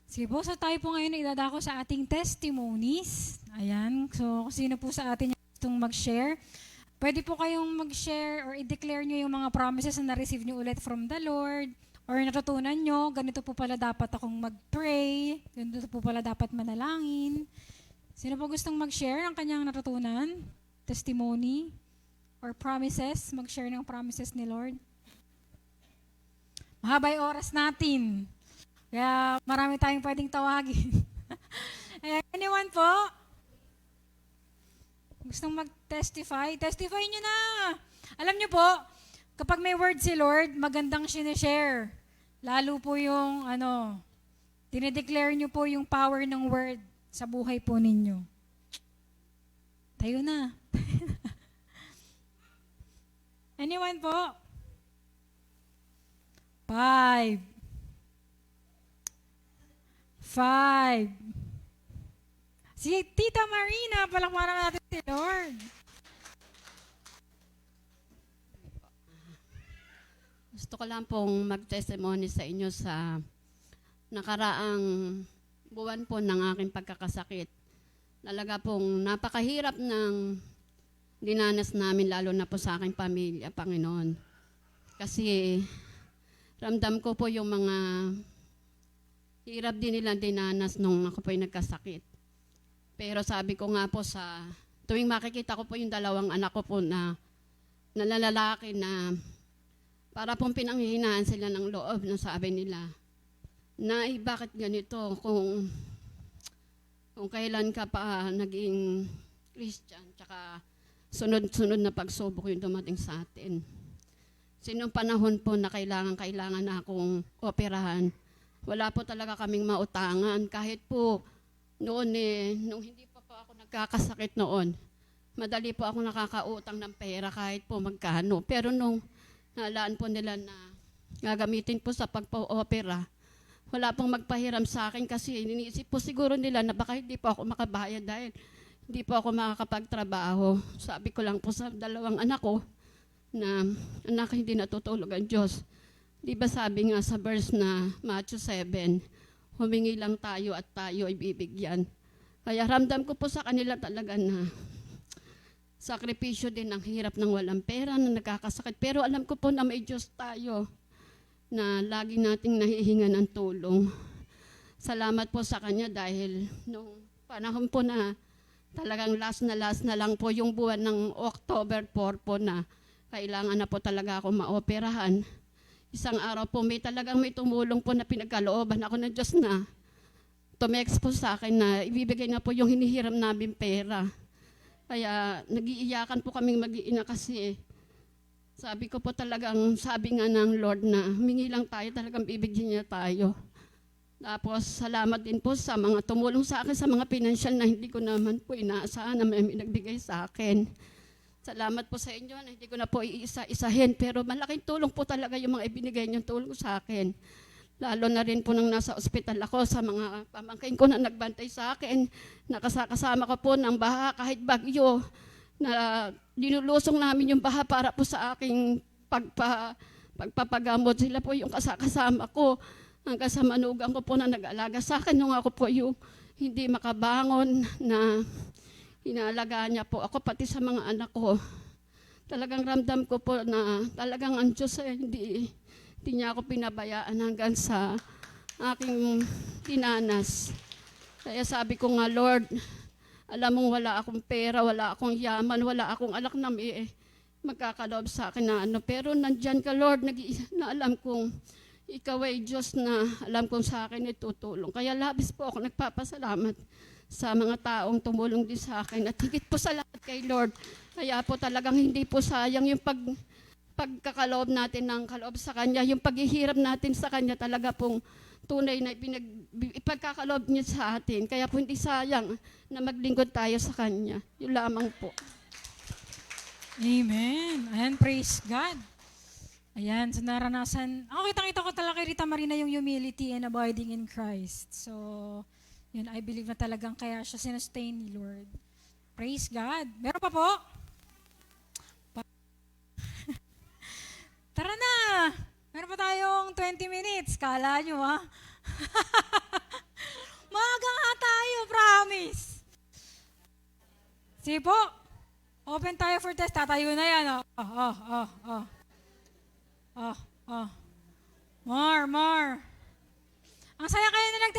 Sige po, so tayo po ngayon ay idadako sa ating testimonies. Ayan, so kung sino po sa atin yung gustong mag-share, pwede po kayong mag-share or i-declare nyo yung mga promises na na-receive nyo ulit from the Lord or natutunan nyo, ganito po pala dapat akong mag-pray, ganito po pala dapat manalangin. Sino po gustong mag-share ng kanyang natutunan, testimony, or promises, mag-share ng promises ni Lord? Mahaba yung oras natin. Kaya marami tayong pwedeng tawagin. Anyone po? Gustong mag-testify? Testify nyo na! Alam nyo po, kapag may word si Lord, magandang sinishare. Lalo po yung, dinedeclare nyo po yung power ng word sa buhay po ninyo. Tayo na. Anyone po? 5. Si Tita Marina, palakpakan natin si Lord. Gusto ko lang pong mag-testimony sa inyo sa nakaraang buwan po ng aking pagkakasakit. Talaga pong napakahirap ng dinanas namin, lalo na po sa aking pamilya, Panginoon. Kasi ramdam ko po yung mga hirap din nila dinanas nung ako po yung nagkasakit. Pero sabi ko nga po sa tuwing makikita ko po yung dalawang anak ko po na lalaki na para pong pinanghihinaan sila ng loob na sabi nila, Nay, bakit ganito kung kailan ka pa naging Christian, tsaka sunod-sunod na pagsubok yung dumating sa atin. Sinong panahon po na kailangan na akong operahan, wala po talaga kaming mautangan. Kahit po noon nung hindi pa po ako nagkakasakit noon, madali po ako nakakautang ng pera kahit po magkano. Pero nung nalaan po nila na gagamitin po sa pagpa-opera, wala pong magpahiram sa akin kasi iniisip po siguro nila na baka hindi po ako makabayad dahil hindi po ako makakapagtrabaho. Sabi ko lang po sa dalawang anak ko na, anak, hindi natutulog ang Diyos. Di ba sabi nga sa verse na Matthew 7, humingi lang tayo at tayo ay bibigyan. Kaya ramdam ko po sa kanila talaga na sakripisyo din ang hirap ng walang pera, na nagkakasakit. Pero alam ko po na may Diyos tayo na lagi nating nahihinga ng tulong. Salamat po sa Kanya dahil nung panahon po na talagang last na lang po yung buwan ng October 4 po na kailangan na po talaga ako maoperahan. Isang araw po may tumulong po na pinagkalooban ako ng Diyos na tumex po sa akin na ibibigay na po yung hinihiram namin pera. Kaya nag-iiyakan po kaming mag-iina kasi sabi ko po talagang, sabi nga ng Lord na humingi lang tayo, talagang bibigyan niya tayo. Tapos salamat din po sa mga tumulong sa akin sa mga financial na hindi ko naman po inaasahan na may nagbigay sa akin. Salamat po sa inyo na hindi ko na po iisa-isahin, pero malaking tulong po talaga yung mga ibinigay niyong tulong sa akin. Lalo na rin po nang nasa ospital ako sa mga pamangkin ko na nagbantay sa akin, nakasama ko po ng baha kahit bagyo, na dinulusong namin yung baha para po sa aking pagpapagamot. Sila po yung kasama ko, hanggang sa manugang ko po na nag-alaga sa akin nung ako po yung hindi makabangon na inaalagaan niya po ako, pati sa mga anak ko. Talagang ramdam ko po na talagang ang Diyos hindi niya ako pinabayaan hanggang sa aking dinanas. Kaya sabi ko nga, Lord, alam mong wala akong pera, wala akong yaman, wala akong anak na may magkakaloob sa akin na pero nandyan ka, Lord, na alam kong ikaw ay Diyos na alam kong sa akin itutulong. Kaya labis po ako nagpapasalamat sa mga taong tumulong din sa akin at higit po sa lahat kay Lord. Kaya po talagang hindi po sayang yung pagkakaloob natin ng kaloob sa Kanya, yung paghihirap natin sa Kanya talaga pong tunay na ipagkakaloob niya sa atin. Kaya po hindi sayang na maglingkod tayo sa Kanya. Yun lamang po. Amen. Ayan, praise God. Ayan, so naranasan, kitang-kita ko talaga kay Rita Marina yung humility and abiding in Christ. So, yun, I believe na talagang kaya siya sinustain ni Lord. Praise God. Meron pa po? Tara na! Meron pa tayong 20 minutes. Kala nyo, ha? Umaga nga tayo, promise. Sige po. Open tayo for test. Tatayo na yan. More. Ang saya kayo na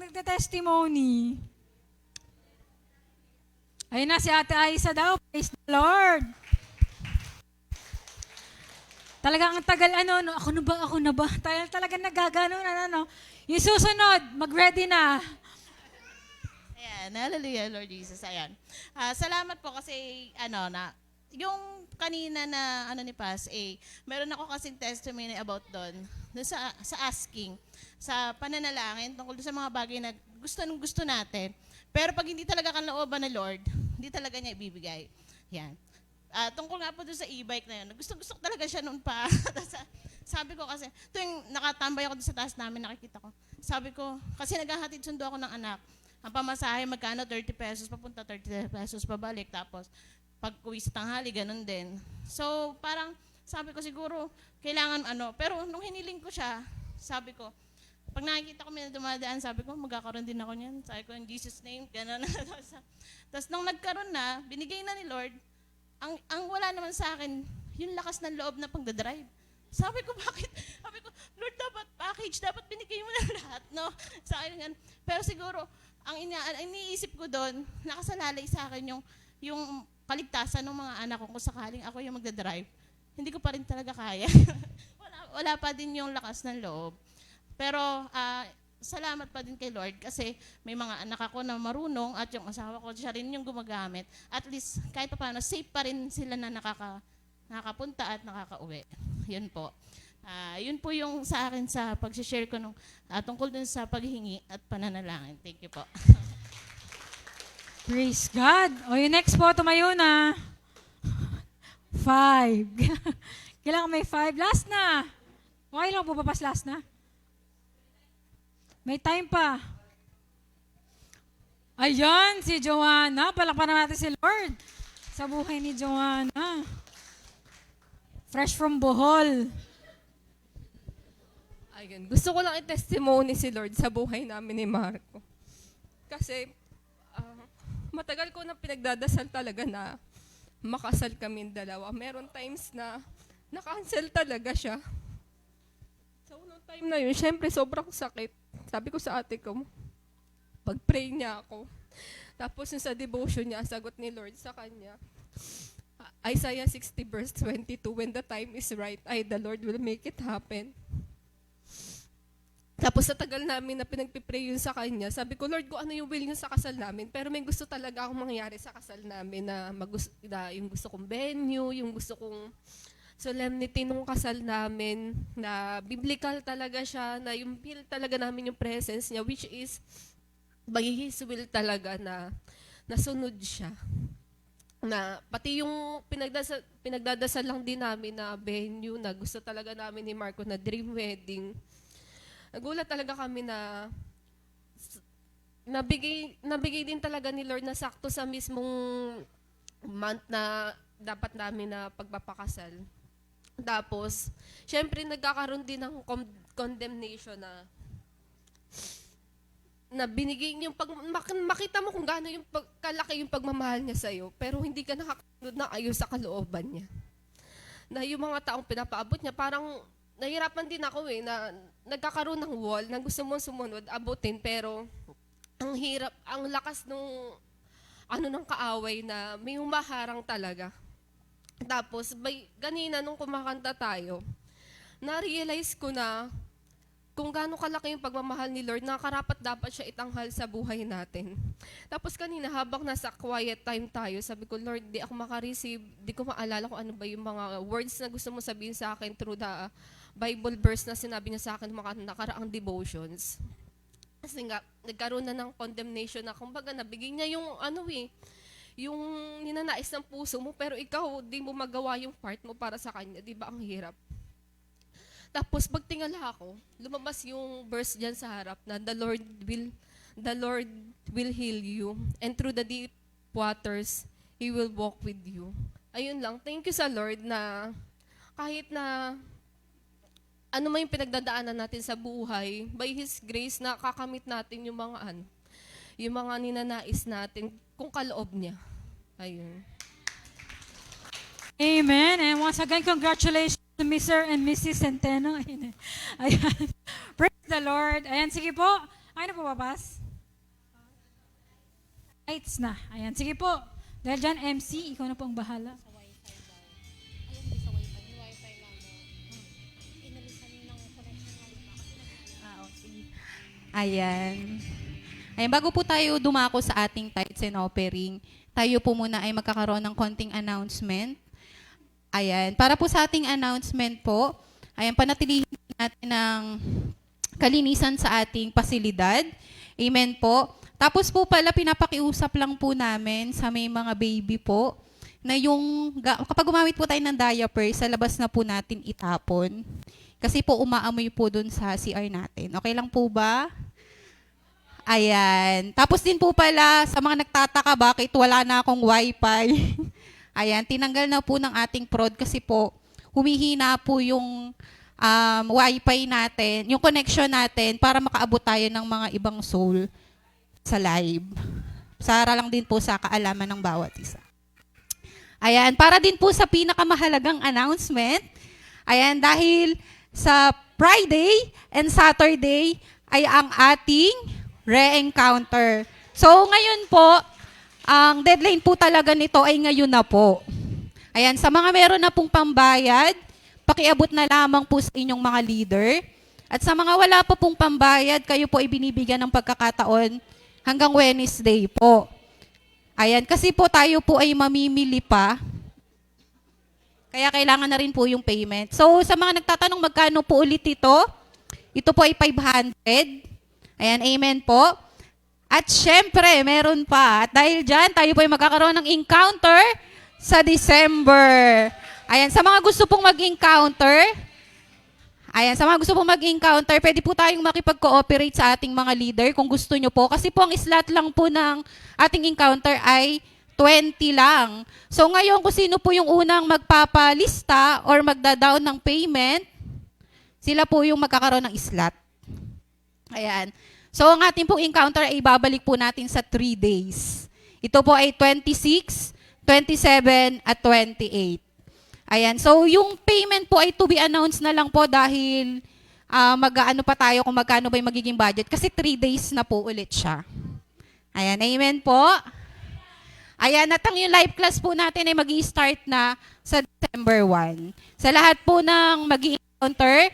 nagte-testimony. Ayun na, si Ate Aisa daw. Praise the Lord. Talagang ang tagal, ako na ba? Talagang nagagano na, Yung susunod, mag-ready na. Ayan, hallelujah, Lord Jesus. Ayan. Salamat po kasi, yung kanina na, ni Paz, meron ako kasing testimony about doon sa asking, sa pananalangin, tungkol sa mga bagay na gusto natin. Pero pag hindi talaga kalooban ng Lord, hindi talaga niya ibibigay. Yan. Tungkol nga po doon sa e-bike na yun, gusto talaga siya noon pa. Sabi ko kasi, tuwing nakatambay ako doon sa taas namin, nakikita ko. Sabi ko, kasi naghahatid sundo ako ng anak. Ang pamasahe, magkano? 30 pesos papunta, 30 pesos pabalik. Tapos, pag uwi sa tanghali, ganun din. So, parang, sabi ko siguro, kailangan pero nung hiniling ko siya, sabi ko, pag nakikita ko may dumadaan, sabi ko, magkakaroon din ako niyan. Sabi ko, in Jesus' name, gano'n. Tapos nung nagkaroon na, binigay na ni Lord, ang wala naman sa akin, yung lakas ng loob na pagdadrive. Sabi ko, bakit? Sabi ko, Lord, dapat package, dapat binigay mo na lahat, no? Sa akin yan. Pero siguro, ang iniisip ko doon, nakasalalay sa akin yung kaligtasan ng mga anak ko kung sakaling ako yung magdadrive. Hindi ko pa rin talaga kaya. wala pa din yung lakas ng loob. Pero salamat pa din kay Lord kasi may mga anak ako na marunong at yung asawa ko siya rin yung gumagamit. At least kahit pa paano, safe pa rin sila na nakakapunta at nakakauwi. Yun po. Yun po yung sa akin sa pag-share ko tungkol dun sa paghingi at pananalangin. Thank you po. Praise God. O yung next po, tumayo na. 5. Kailangan may 5. Last na. Okay lang po ba pas last na? May time pa. Ayan, si Joanna. Palakpakan natin si Lord sa buhay ni Joanna. Fresh from Bohol. Ayun. Gusto ko lang i-testimony si Lord sa buhay namin ni Marco. Kasi matagal ko na pinagdadasal talaga na makasal kami dalawa. Meron times na na-cancel talaga siya. Sa unang time na yun, syempre sobrang sakit. Sabi ko sa ate ko, pag-pray niya ako. Tapos yung sa devotion niya, sagot ni Lord sa kanya, Isaiah 60 verse 22, when the time is right, the Lord will make it happen. Tapos sa tagal namin na pinagpipray yun sa kanya, sabi ko, Lord, kung ano yung will niyo sa kasal namin, pero may gusto talaga akong mangyari sa kasal namin na yung gusto kong venue, yung gusto kong solemnity nung kasal namin, na biblical talaga siya, na yung feel talaga namin yung presence niya, which is by His will talaga na nasunod siya. Na pati yung pinagdadasal lang din namin na venue, na gusto talaga namin ni Marco na dream wedding. Nagulat talaga kami na nabigay din talaga ni Lord na sakto sa mismong month na dapat namin na pagpapakasal. Tapos, syempre nagkakaroon din ng condemnation na binigay yung makita mo kung gaano yung kalaki yung pagmamahal niya sa'yo, pero hindi ka nakasunod na ayos sa kalooban niya. Na yung mga taong pinapaabot niya, parang nahirapan din ako na nagkakaroon ng wall na gusto mong sumunod, abutin, pero ang hirap, ang lakas nung ng kaaway na may humaharang talaga. Tapos, ganina nung kumakanta tayo, na-realize ko na kung gaano kalaki yung pagmamahal ni Lord, na karapat dapat siya itanghal sa buhay natin. Tapos kanina, habang nasa quiet time tayo, sabi ko, Lord, di ako makareceive, di ko maalala kung ano ba yung mga words na gusto mo sabihin sa akin through the Bible verse na sinabi niya sa akin mga nakaraang devotions. Kasi nga, nagkaroon na ng condemnation na, kumbaga, nabigay niya yung yung ninanais ng puso mo, pero ikaw, di mo magawa yung part mo para sa kanya. Di ba ang hirap? Tapos pagtingala ako, lumabas yung verse diyan sa harap na the Lord will heal you, and through the deep waters He will walk with you. Ayun lang. Thank you sa Lord na kahit na ano man yung pinagdadaanan natin sa buhay, by His grace, nakakamit natin yung mga ninanais natin kung kaloob niya. Ayun. Amen. And once again, congratulations to Mr. and Mrs. Centeno. Ayan. Praise the Lord. Ayan, sige po. Ay na po, babas. Lights na. Ayan, sige po. Dahil dyan, MC, ikaw na po ang bahala. Ayan. Ayan, bago po tayo dumako sa ating tithes and offering, tayo po muna ay magkakaroon ng konting announcement. Ayan, para po sa ating announcement po, ayan, panatilihin natin ng kalinisan sa ating pasilidad. Amen po. Tapos po pala, pinapakiusap lang po namin sa may mga baby po, na kapag gumamit po tayo ng diaper, sa labas na po natin itapon. Kasi po umaamoy po dun sa CR natin. Okay lang po ba? Ayan. Tapos din po pala, sa mga nagtataka bakit wala na akong wifi. Ayan, tinanggal na po ng ating prod kasi po, humihina po yung wifi natin, yung connection natin para makaabot tayo ng mga ibang soul sa live. Para lang din po sa kaalaman ng bawat isa. Ayan, para din po sa pinakamahalagang announcement, ayan, dahil sa Friday and Saturday ay ang ating re-encounter. So ngayon po, ang deadline po talaga nito ay ngayon na po. Ayan, sa mga meron na pong pambayad, pakiabot na lamang po sa inyong mga leader. At sa mga wala pa pong pambayad, kayo po ay binibigyan ng pagkakataon hanggang Wednesday po. Ayan, kasi po tayo po ay mamimili pa. Kaya kailangan na rin po yung payment. So sa mga nagtatanong magkano po ulit ito po ay 500. Ayan, amen po. At syempre, meron pa. At dahil dyan, tayo po ay magkakaroon ng encounter sa December. Ayan, sa mga gusto pong mag-encounter, pwede po tayong makipag-cooperate sa ating mga leader kung gusto nyo po. Kasi po ang slot lang po ng ating encounter ay 20 lang. So ngayon, kung sino po yung unang magpapalista or magda-down ng payment, sila po yung magkakaroon ng slot. Ayan. So ang ating pong encounter ay babalik po natin sa 3 days. Ito po ay 26, 27, at 28. Ayan. So yung payment po ay to be announced na lang po dahil mag-ano pa tayo kung magkano ba yung magiging budget. Kasi 3 days na po ulit siya. Ayan. Amen po. Ayan. At ang yung live class po natin ay mag-i-start na sa December 1. Sa lahat po ng mag-i-encounter,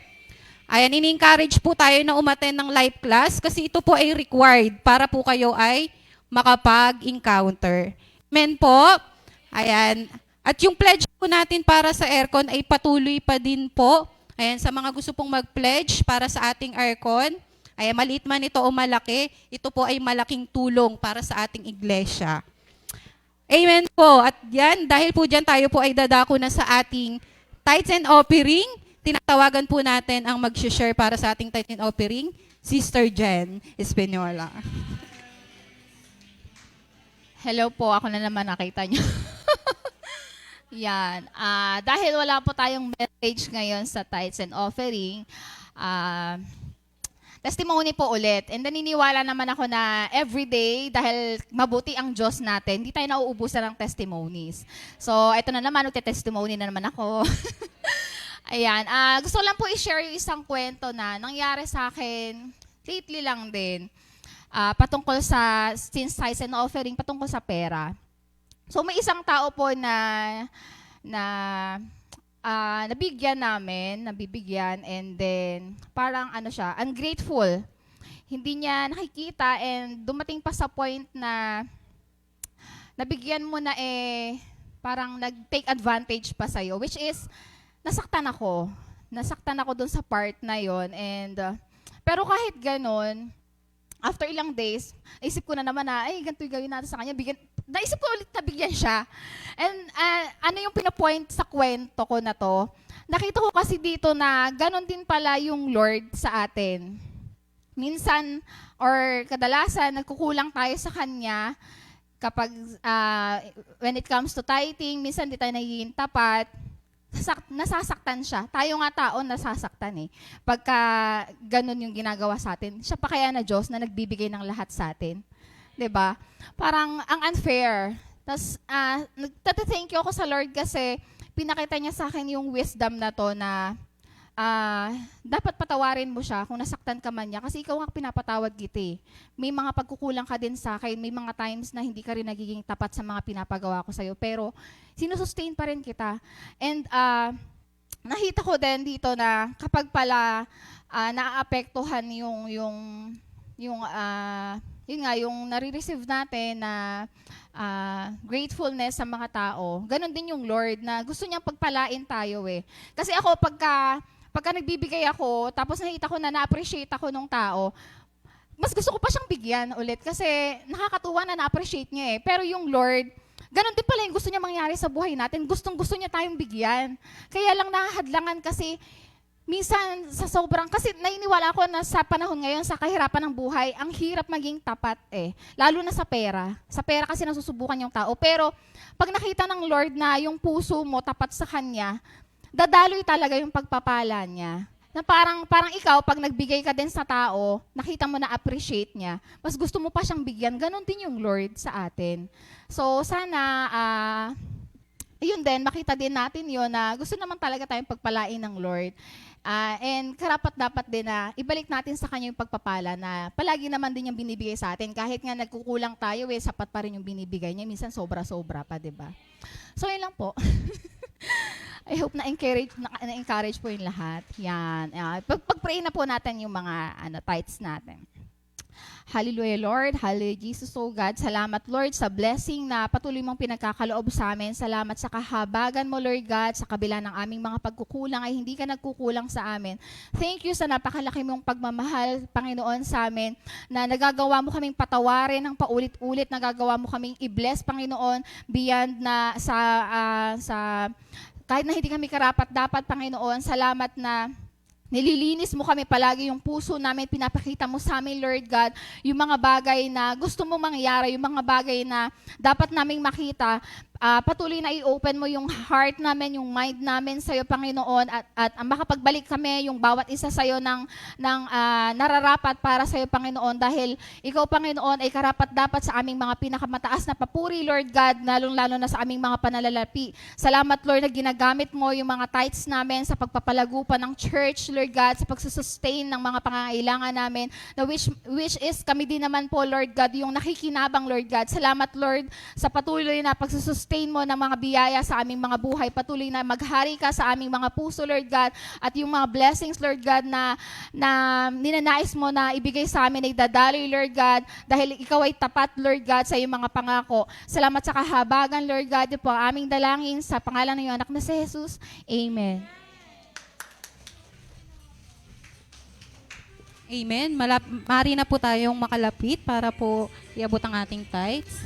ayan, ini-encourage po tayo na umattend ng live class kasi ito po ay required para po kayo ay makapag-encounter. Amen po. Ayan. At yung pledge po natin para sa aircon ay patuloy pa din po. Ayan, sa mga gusto pong mag-pledge para sa ating aircon, ayan, maliit man ito o malaki, ito po ay malaking tulong para sa ating iglesia. Amen po. At yan, dahil po dyan tayo po ay dadako na sa ating tithes and offering. Tinatawagan po natin ang mag-share para sa ating tithe and offering, Sister Jen Espinola. Hello po, ako na naman, nakita nyo. Yan. Dahil wala po tayong message ngayon sa tithes and offering, testimony po ulit. And naniniwala naman ako na everyday, dahil mabuti ang Diyos natin, hindi tayo nauubusan ng testimonies. So, ito na naman, testimony na naman ako. Ayan, gusto ko lang po i-share yung isang kwento na nangyari sa akin lately lang din. Patungkol sa tithes and offering, patungkol sa pera. So may isang tao po na nabibigyan, and then parang siya, ungrateful. Hindi niya nakikita and dumating pa sa point na nabigyan mo na parang nag-take advantage pa sa'yo, which is nasaktan ako. Nasaktan ako dun sa part na yon. And pero kahit ganon, after ilang days, isip ko na naman na, ganito yung gawin natin sa kanya. Naisip ko ulit na bigyan siya. And ano yung pinapoint sa kwento ko na to? Nakita ko kasi dito na ganon din pala yung Lord sa atin. Minsan, or kadalasan, nagkukulang tayo sa Kanya kapag when it comes to tithing, minsan di tayo nagiging tapat. nasasaktan siya. Tayo nga tao nasasaktan eh. Pagka ganun yung ginagawa sa atin, siya pa kaya na Diyos na nagbibigay ng lahat sa atin. 'Di ba? Parang ang unfair. Tapos, thank you ako sa Lord kasi pinakita niya sa akin yung wisdom na to na dapat patawarin mo siya kung nasaktan ka man niya kasi ikaw ang pinapatawad kita eh. May mga pagkukulang ka din sa akin, may mga times na hindi ka rin nagiging tapat sa mga pinapagawa ko sa'yo, pero sinusustain pa rin kita. And nakita ko din dito na kapag pala naaapektuhan yung nare-receive natin na gratefulness sa mga tao, ganun din yung Lord na gusto niyang pagpalain tayo eh. Kasi ako pagka nagbibigay ako, tapos nakita ko na na-appreciate ako nung tao, mas gusto ko pa siyang bigyan ulit kasi nakakatuwa na na-appreciate niya eh. Pero yung Lord, ganun din pala yung gusto niya mangyari sa buhay natin. Gustong-gusto niya tayong bigyan. Kaya lang nahahadlangan kasi minsan sa sobrang, kasi naniniwala ako na sa panahon ngayon, sa kahirapan ng buhay, ang hirap maging tapat eh. Lalo na sa pera. Sa pera kasi nasusubukan yung tao. Pero pag nakita ng Lord na yung puso mo tapat sa Kanya, dadaloy talaga yung pagpapala niya. Na parang ikaw, pag nagbigay ka din sa tao, nakita mo na appreciate niya, mas gusto mo pa siyang bigyan. Ganon din yung Lord sa atin. So sana, yun din, makita din natin yun na gusto naman talaga tayong pagpalain ng Lord. And karapat-dapat din na ibalik natin sa Kanya yung pagpapala na palagi naman din yung binibigay sa atin. Kahit nga nagkukulang tayo, sapat pa rin yung binibigay niya. Minsan sobra-sobra pa, diba? So yun lang po. I hope na-encourage po yung lahat. Yan. Pag-pray na po natin yung mga tithes natin. Hallelujah, Lord. Hallelujah, Jesus, oh God. Salamat, Lord, sa blessing na patuloy mong pinagkakaloob sa amin. Salamat sa kahabagan mo, Lord God, sa kabila ng aming mga pagkukulang ay hindi ka nagkukulang sa amin. Thank you sa napakalaki mong pagmamahal, Panginoon, sa amin, na nagagawa mo kaming patawarin ng paulit-ulit, nagagawa mo kaming i-bless, Panginoon, beyond na sa kahit na hindi kami karapat-dapat, Panginoon. Salamat na nililinis mo kami palagi yung puso namin, pinapakita mo sa amin, Lord God, yung mga bagay na gusto mo mangyari, yung mga bagay na dapat naming makita. Patuloy na i-open mo yung heart namin, yung mind namin sa iyo, Panginoon, at makapagbalik kami yung bawat isa sa iyo ng nararapat para sa iyo, Panginoon, dahil ikaw, Panginoon, ay karapat-dapat sa aming mga pinakamataas na papuri, Lord God, lalong-lalo na sa aming mga panalalapi. Salamat, Lord, na ginagamit mo yung mga tithes namin sa pagpapalago pa ng church, Lord God, sa pagsusustain ng mga pangangailangan namin, na which is kami din naman po, Lord God, yung nakikinabang, Lord God. Salamat, Lord, sa patuloy na pagsusustain mo ng mga biyaya sa aming mga buhay. Patuloy na maghari ka sa aming mga puso, Lord God, at yung mga blessings, Lord God, na ninanais mo na ibigay sa amin ay dadaloy, Lord God, dahil ikaw ay tapat, Lord God, sa iyong mga pangako. Salamat sa kahabagan, Lord God. Ito po ang aming dalangin sa pangalan ng iyong anak na si Jesus. Amen. Amen. Mari na po tayong makalapit para po iabot ang ating tithes.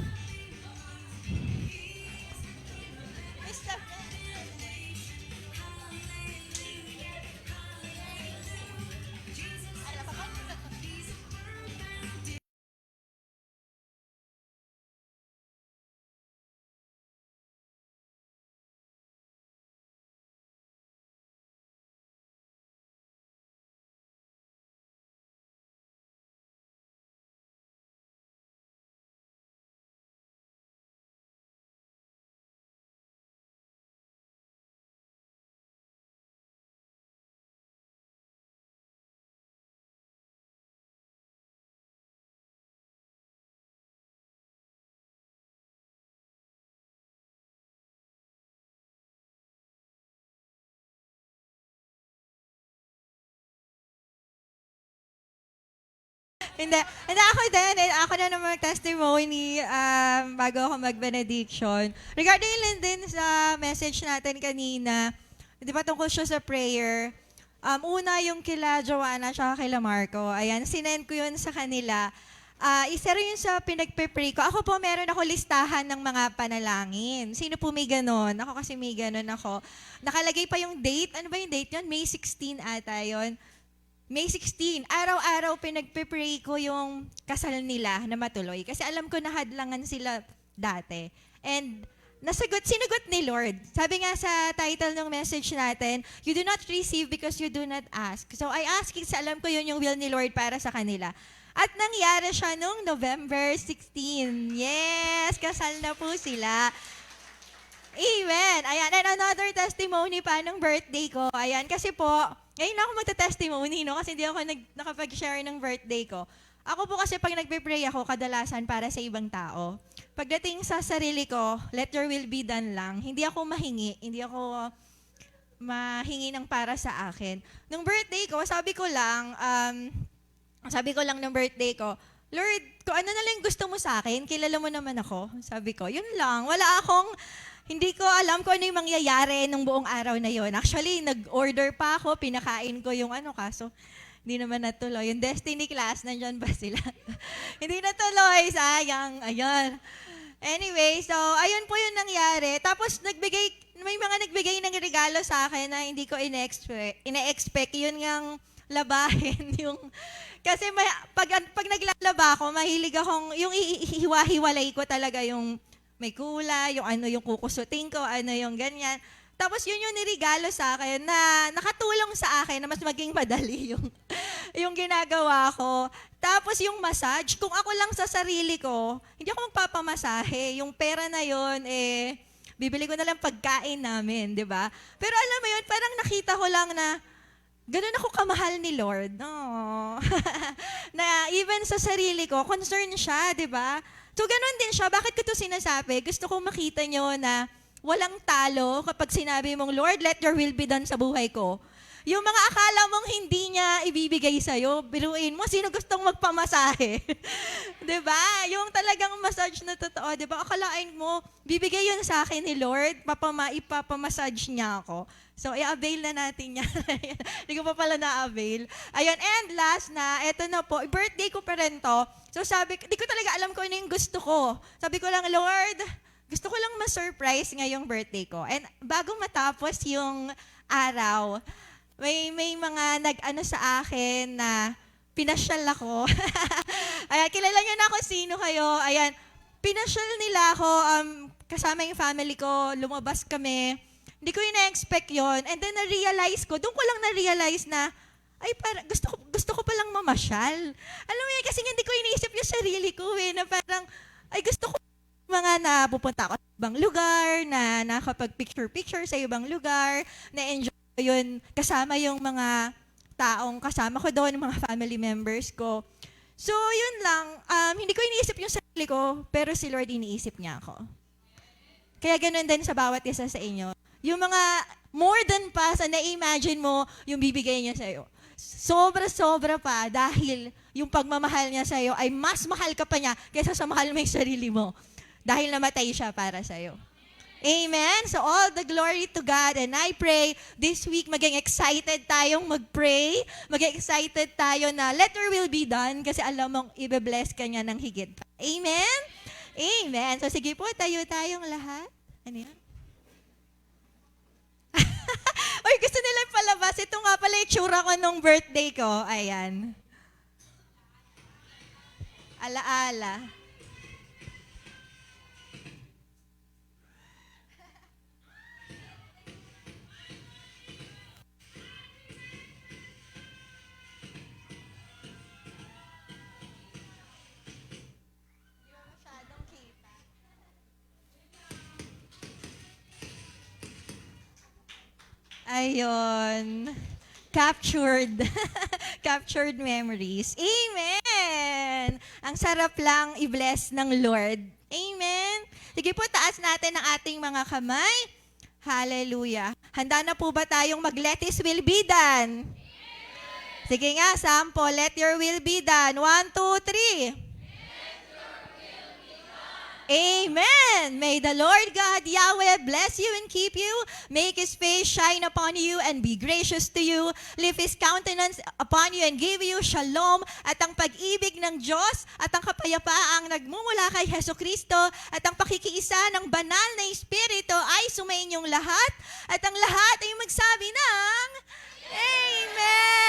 Hindi ako din. Ako na naman testimony bago ako mag-benediction. Regarding din sa message natin kanina, di ba tungkol siya sa prayer, una yung kila Joanna at kila Marco. Ayan, sinend ko yun sa kanila. Isa rin yun sa pinagpe-pray ko. Ako po, meron ako listahan ng mga panalangin. Sino po may ganon? Ako kasi may ganon ako. Nakalagay pa yung date. Ano ba yung date yun? May 16 ata yun. May 16, araw-araw pinagpe-pray ko yung kasal nila na matuloy. Kasi alam ko na hadlangan sila dati. And sinagot ni Lord. Sabi nga sa title ng message natin, you do not receive because you do not ask. So I ask kasi alam ko yun yung will ni Lord para sa kanila. At nangyari siya nung November 16. Yes, kasal na po sila. Amen. Ayan, and another testimony pa ng birthday ko. Ayan, kasi po, ngayon ako magta-testimony, no? Kasi hindi ako nakapag-share ng birthday ko. Ako po kasi pag nagpe-pray ako, kadalasan para sa ibang tao. Pagdating sa sarili ko, let your will be done lang. Hindi ako mahingi, hindi ako mahingi ng para sa akin. Nung birthday ko, sabi ko lang ng birthday ko, Lord, kung ano na lang gusto mo sa akin, kilala mo naman ako. Sabi ko, yun lang. Hindi ko alam kung ano yung mangyayari nung buong araw na yun. Actually, nag-order pa ako, pinakain ko yung kaso hindi naman natuloy. Yung Destiny class, nandyan ba sila? Hindi natuloy, sayang. Ayun. Anyway, so, ayun po yung nangyari. Tapos, may mga nagbigay ng regalo sa akin na hindi ko ine-expect. Yun ngang labahin. Kasi pag naglalaba ako, mahilig akong, yung hiwa-hiwalay ko talaga yung may kulay, yung kukusutin ko, yung ganyan. Tapos yun yung nirigalo sa akin na nakatulong sa akin na mas maging madali yung ginagawa ko. Tapos yung massage, kung ako lang sa sarili ko, hindi ako magpapamasahe. Yung pera na yun, bibili ko na lang pagkain namin, di ba? Pero alam mo yun, parang nakita ko lang na ganun ako kamahal ni Lord. No. Na even sa sarili ko, concern siya, di ba? So, ganun din siya. Bakit ko ito sinasabi? Gusto kong makita nyo na walang talo kapag sinabi mong, Lord, let your will be done sa buhay ko. Yung mga akala mong hindi niya ibibigay sa'yo, biruin mo, sino gustong magpamasahe? Diba? Yung talagang massage na totoo, diba? Akalain mo, bibigay yun sa akin ni Lord, ipapamassage niya ako. So, i-avail na natin yan. Hindi ko pa pala na-avail. Ayun, and last na, eto na po, birthday ko pa rin to. So, di ko talaga alam kung ano yung gusto ko. Sabi ko lang, Lord, gusto ko lang ma-surprise ngayong birthday ko. And bago matapos yung araw, may mga nag-ano sa akin na pinasyal ako. Ayan, kilala niyo na ako sino kayo. Ayan, pinasyal nila ako, kasama yung family ko, lumabas kami. Hindi ko ina-expect yon. And then doon ko lang na-realize na, gusto ko palang mamasyal. Alam mo yan, kasi hindi ko iniisip yung sarili ko na parang, gusto ko mga napupunta ako sa ibang lugar, na nakapag-picture-picture sa ibang lugar, na-enjoy yun, kasama yung mga taong kasama ko doon, mga family members ko. So, yun lang. Hindi ko iniisip yung sarili ko, pero si Lord iniisip niya ako. Kaya ganun din sa bawat isa sa inyo. Yung mga more than pa sa na-imagine mo, yung bibigay niya sa'yo. Sobra-sobra pa dahil yung pagmamahal niya sa'yo ay mas mahal ka pa niya kaysa sa mahal mo yung sarili mo. Dahil namatay siya para sa'yo. Amen? So all the glory to God. And I pray this week maging excited tayong mag-pray. Maging excited tayo na let your will be done kasi alam mong i-bless ka niya ng higit pa. Amen? Amen. So sige po, tayong lahat. Ano yan? Uy, gusto nila palabas. Ito nga pala yung tsura ko nung birthday ko. Ayan. Alaala. Ayun. Captured. Captured memories. Amen! Ang sarap lang i-bless ng Lord. Amen! Sige po, taas natin ang ating mga kamay. Hallelujah. Handa na po ba tayong mag-let His will be done? Sige nga, sample. Let your will be done. 1, 2, 3. Amen. May the Lord God, Yahweh, bless you and keep you. Make His face shine upon you and be gracious to you. Lift His countenance upon you and give you shalom. At ang pag-ibig ng Diyos at ang kapayapaang nagmumula kay Jesucristo at ang pakikiisa ng banal na Espiritu ay sumainyong lahat. At ang lahat ay magsabi ng Amen.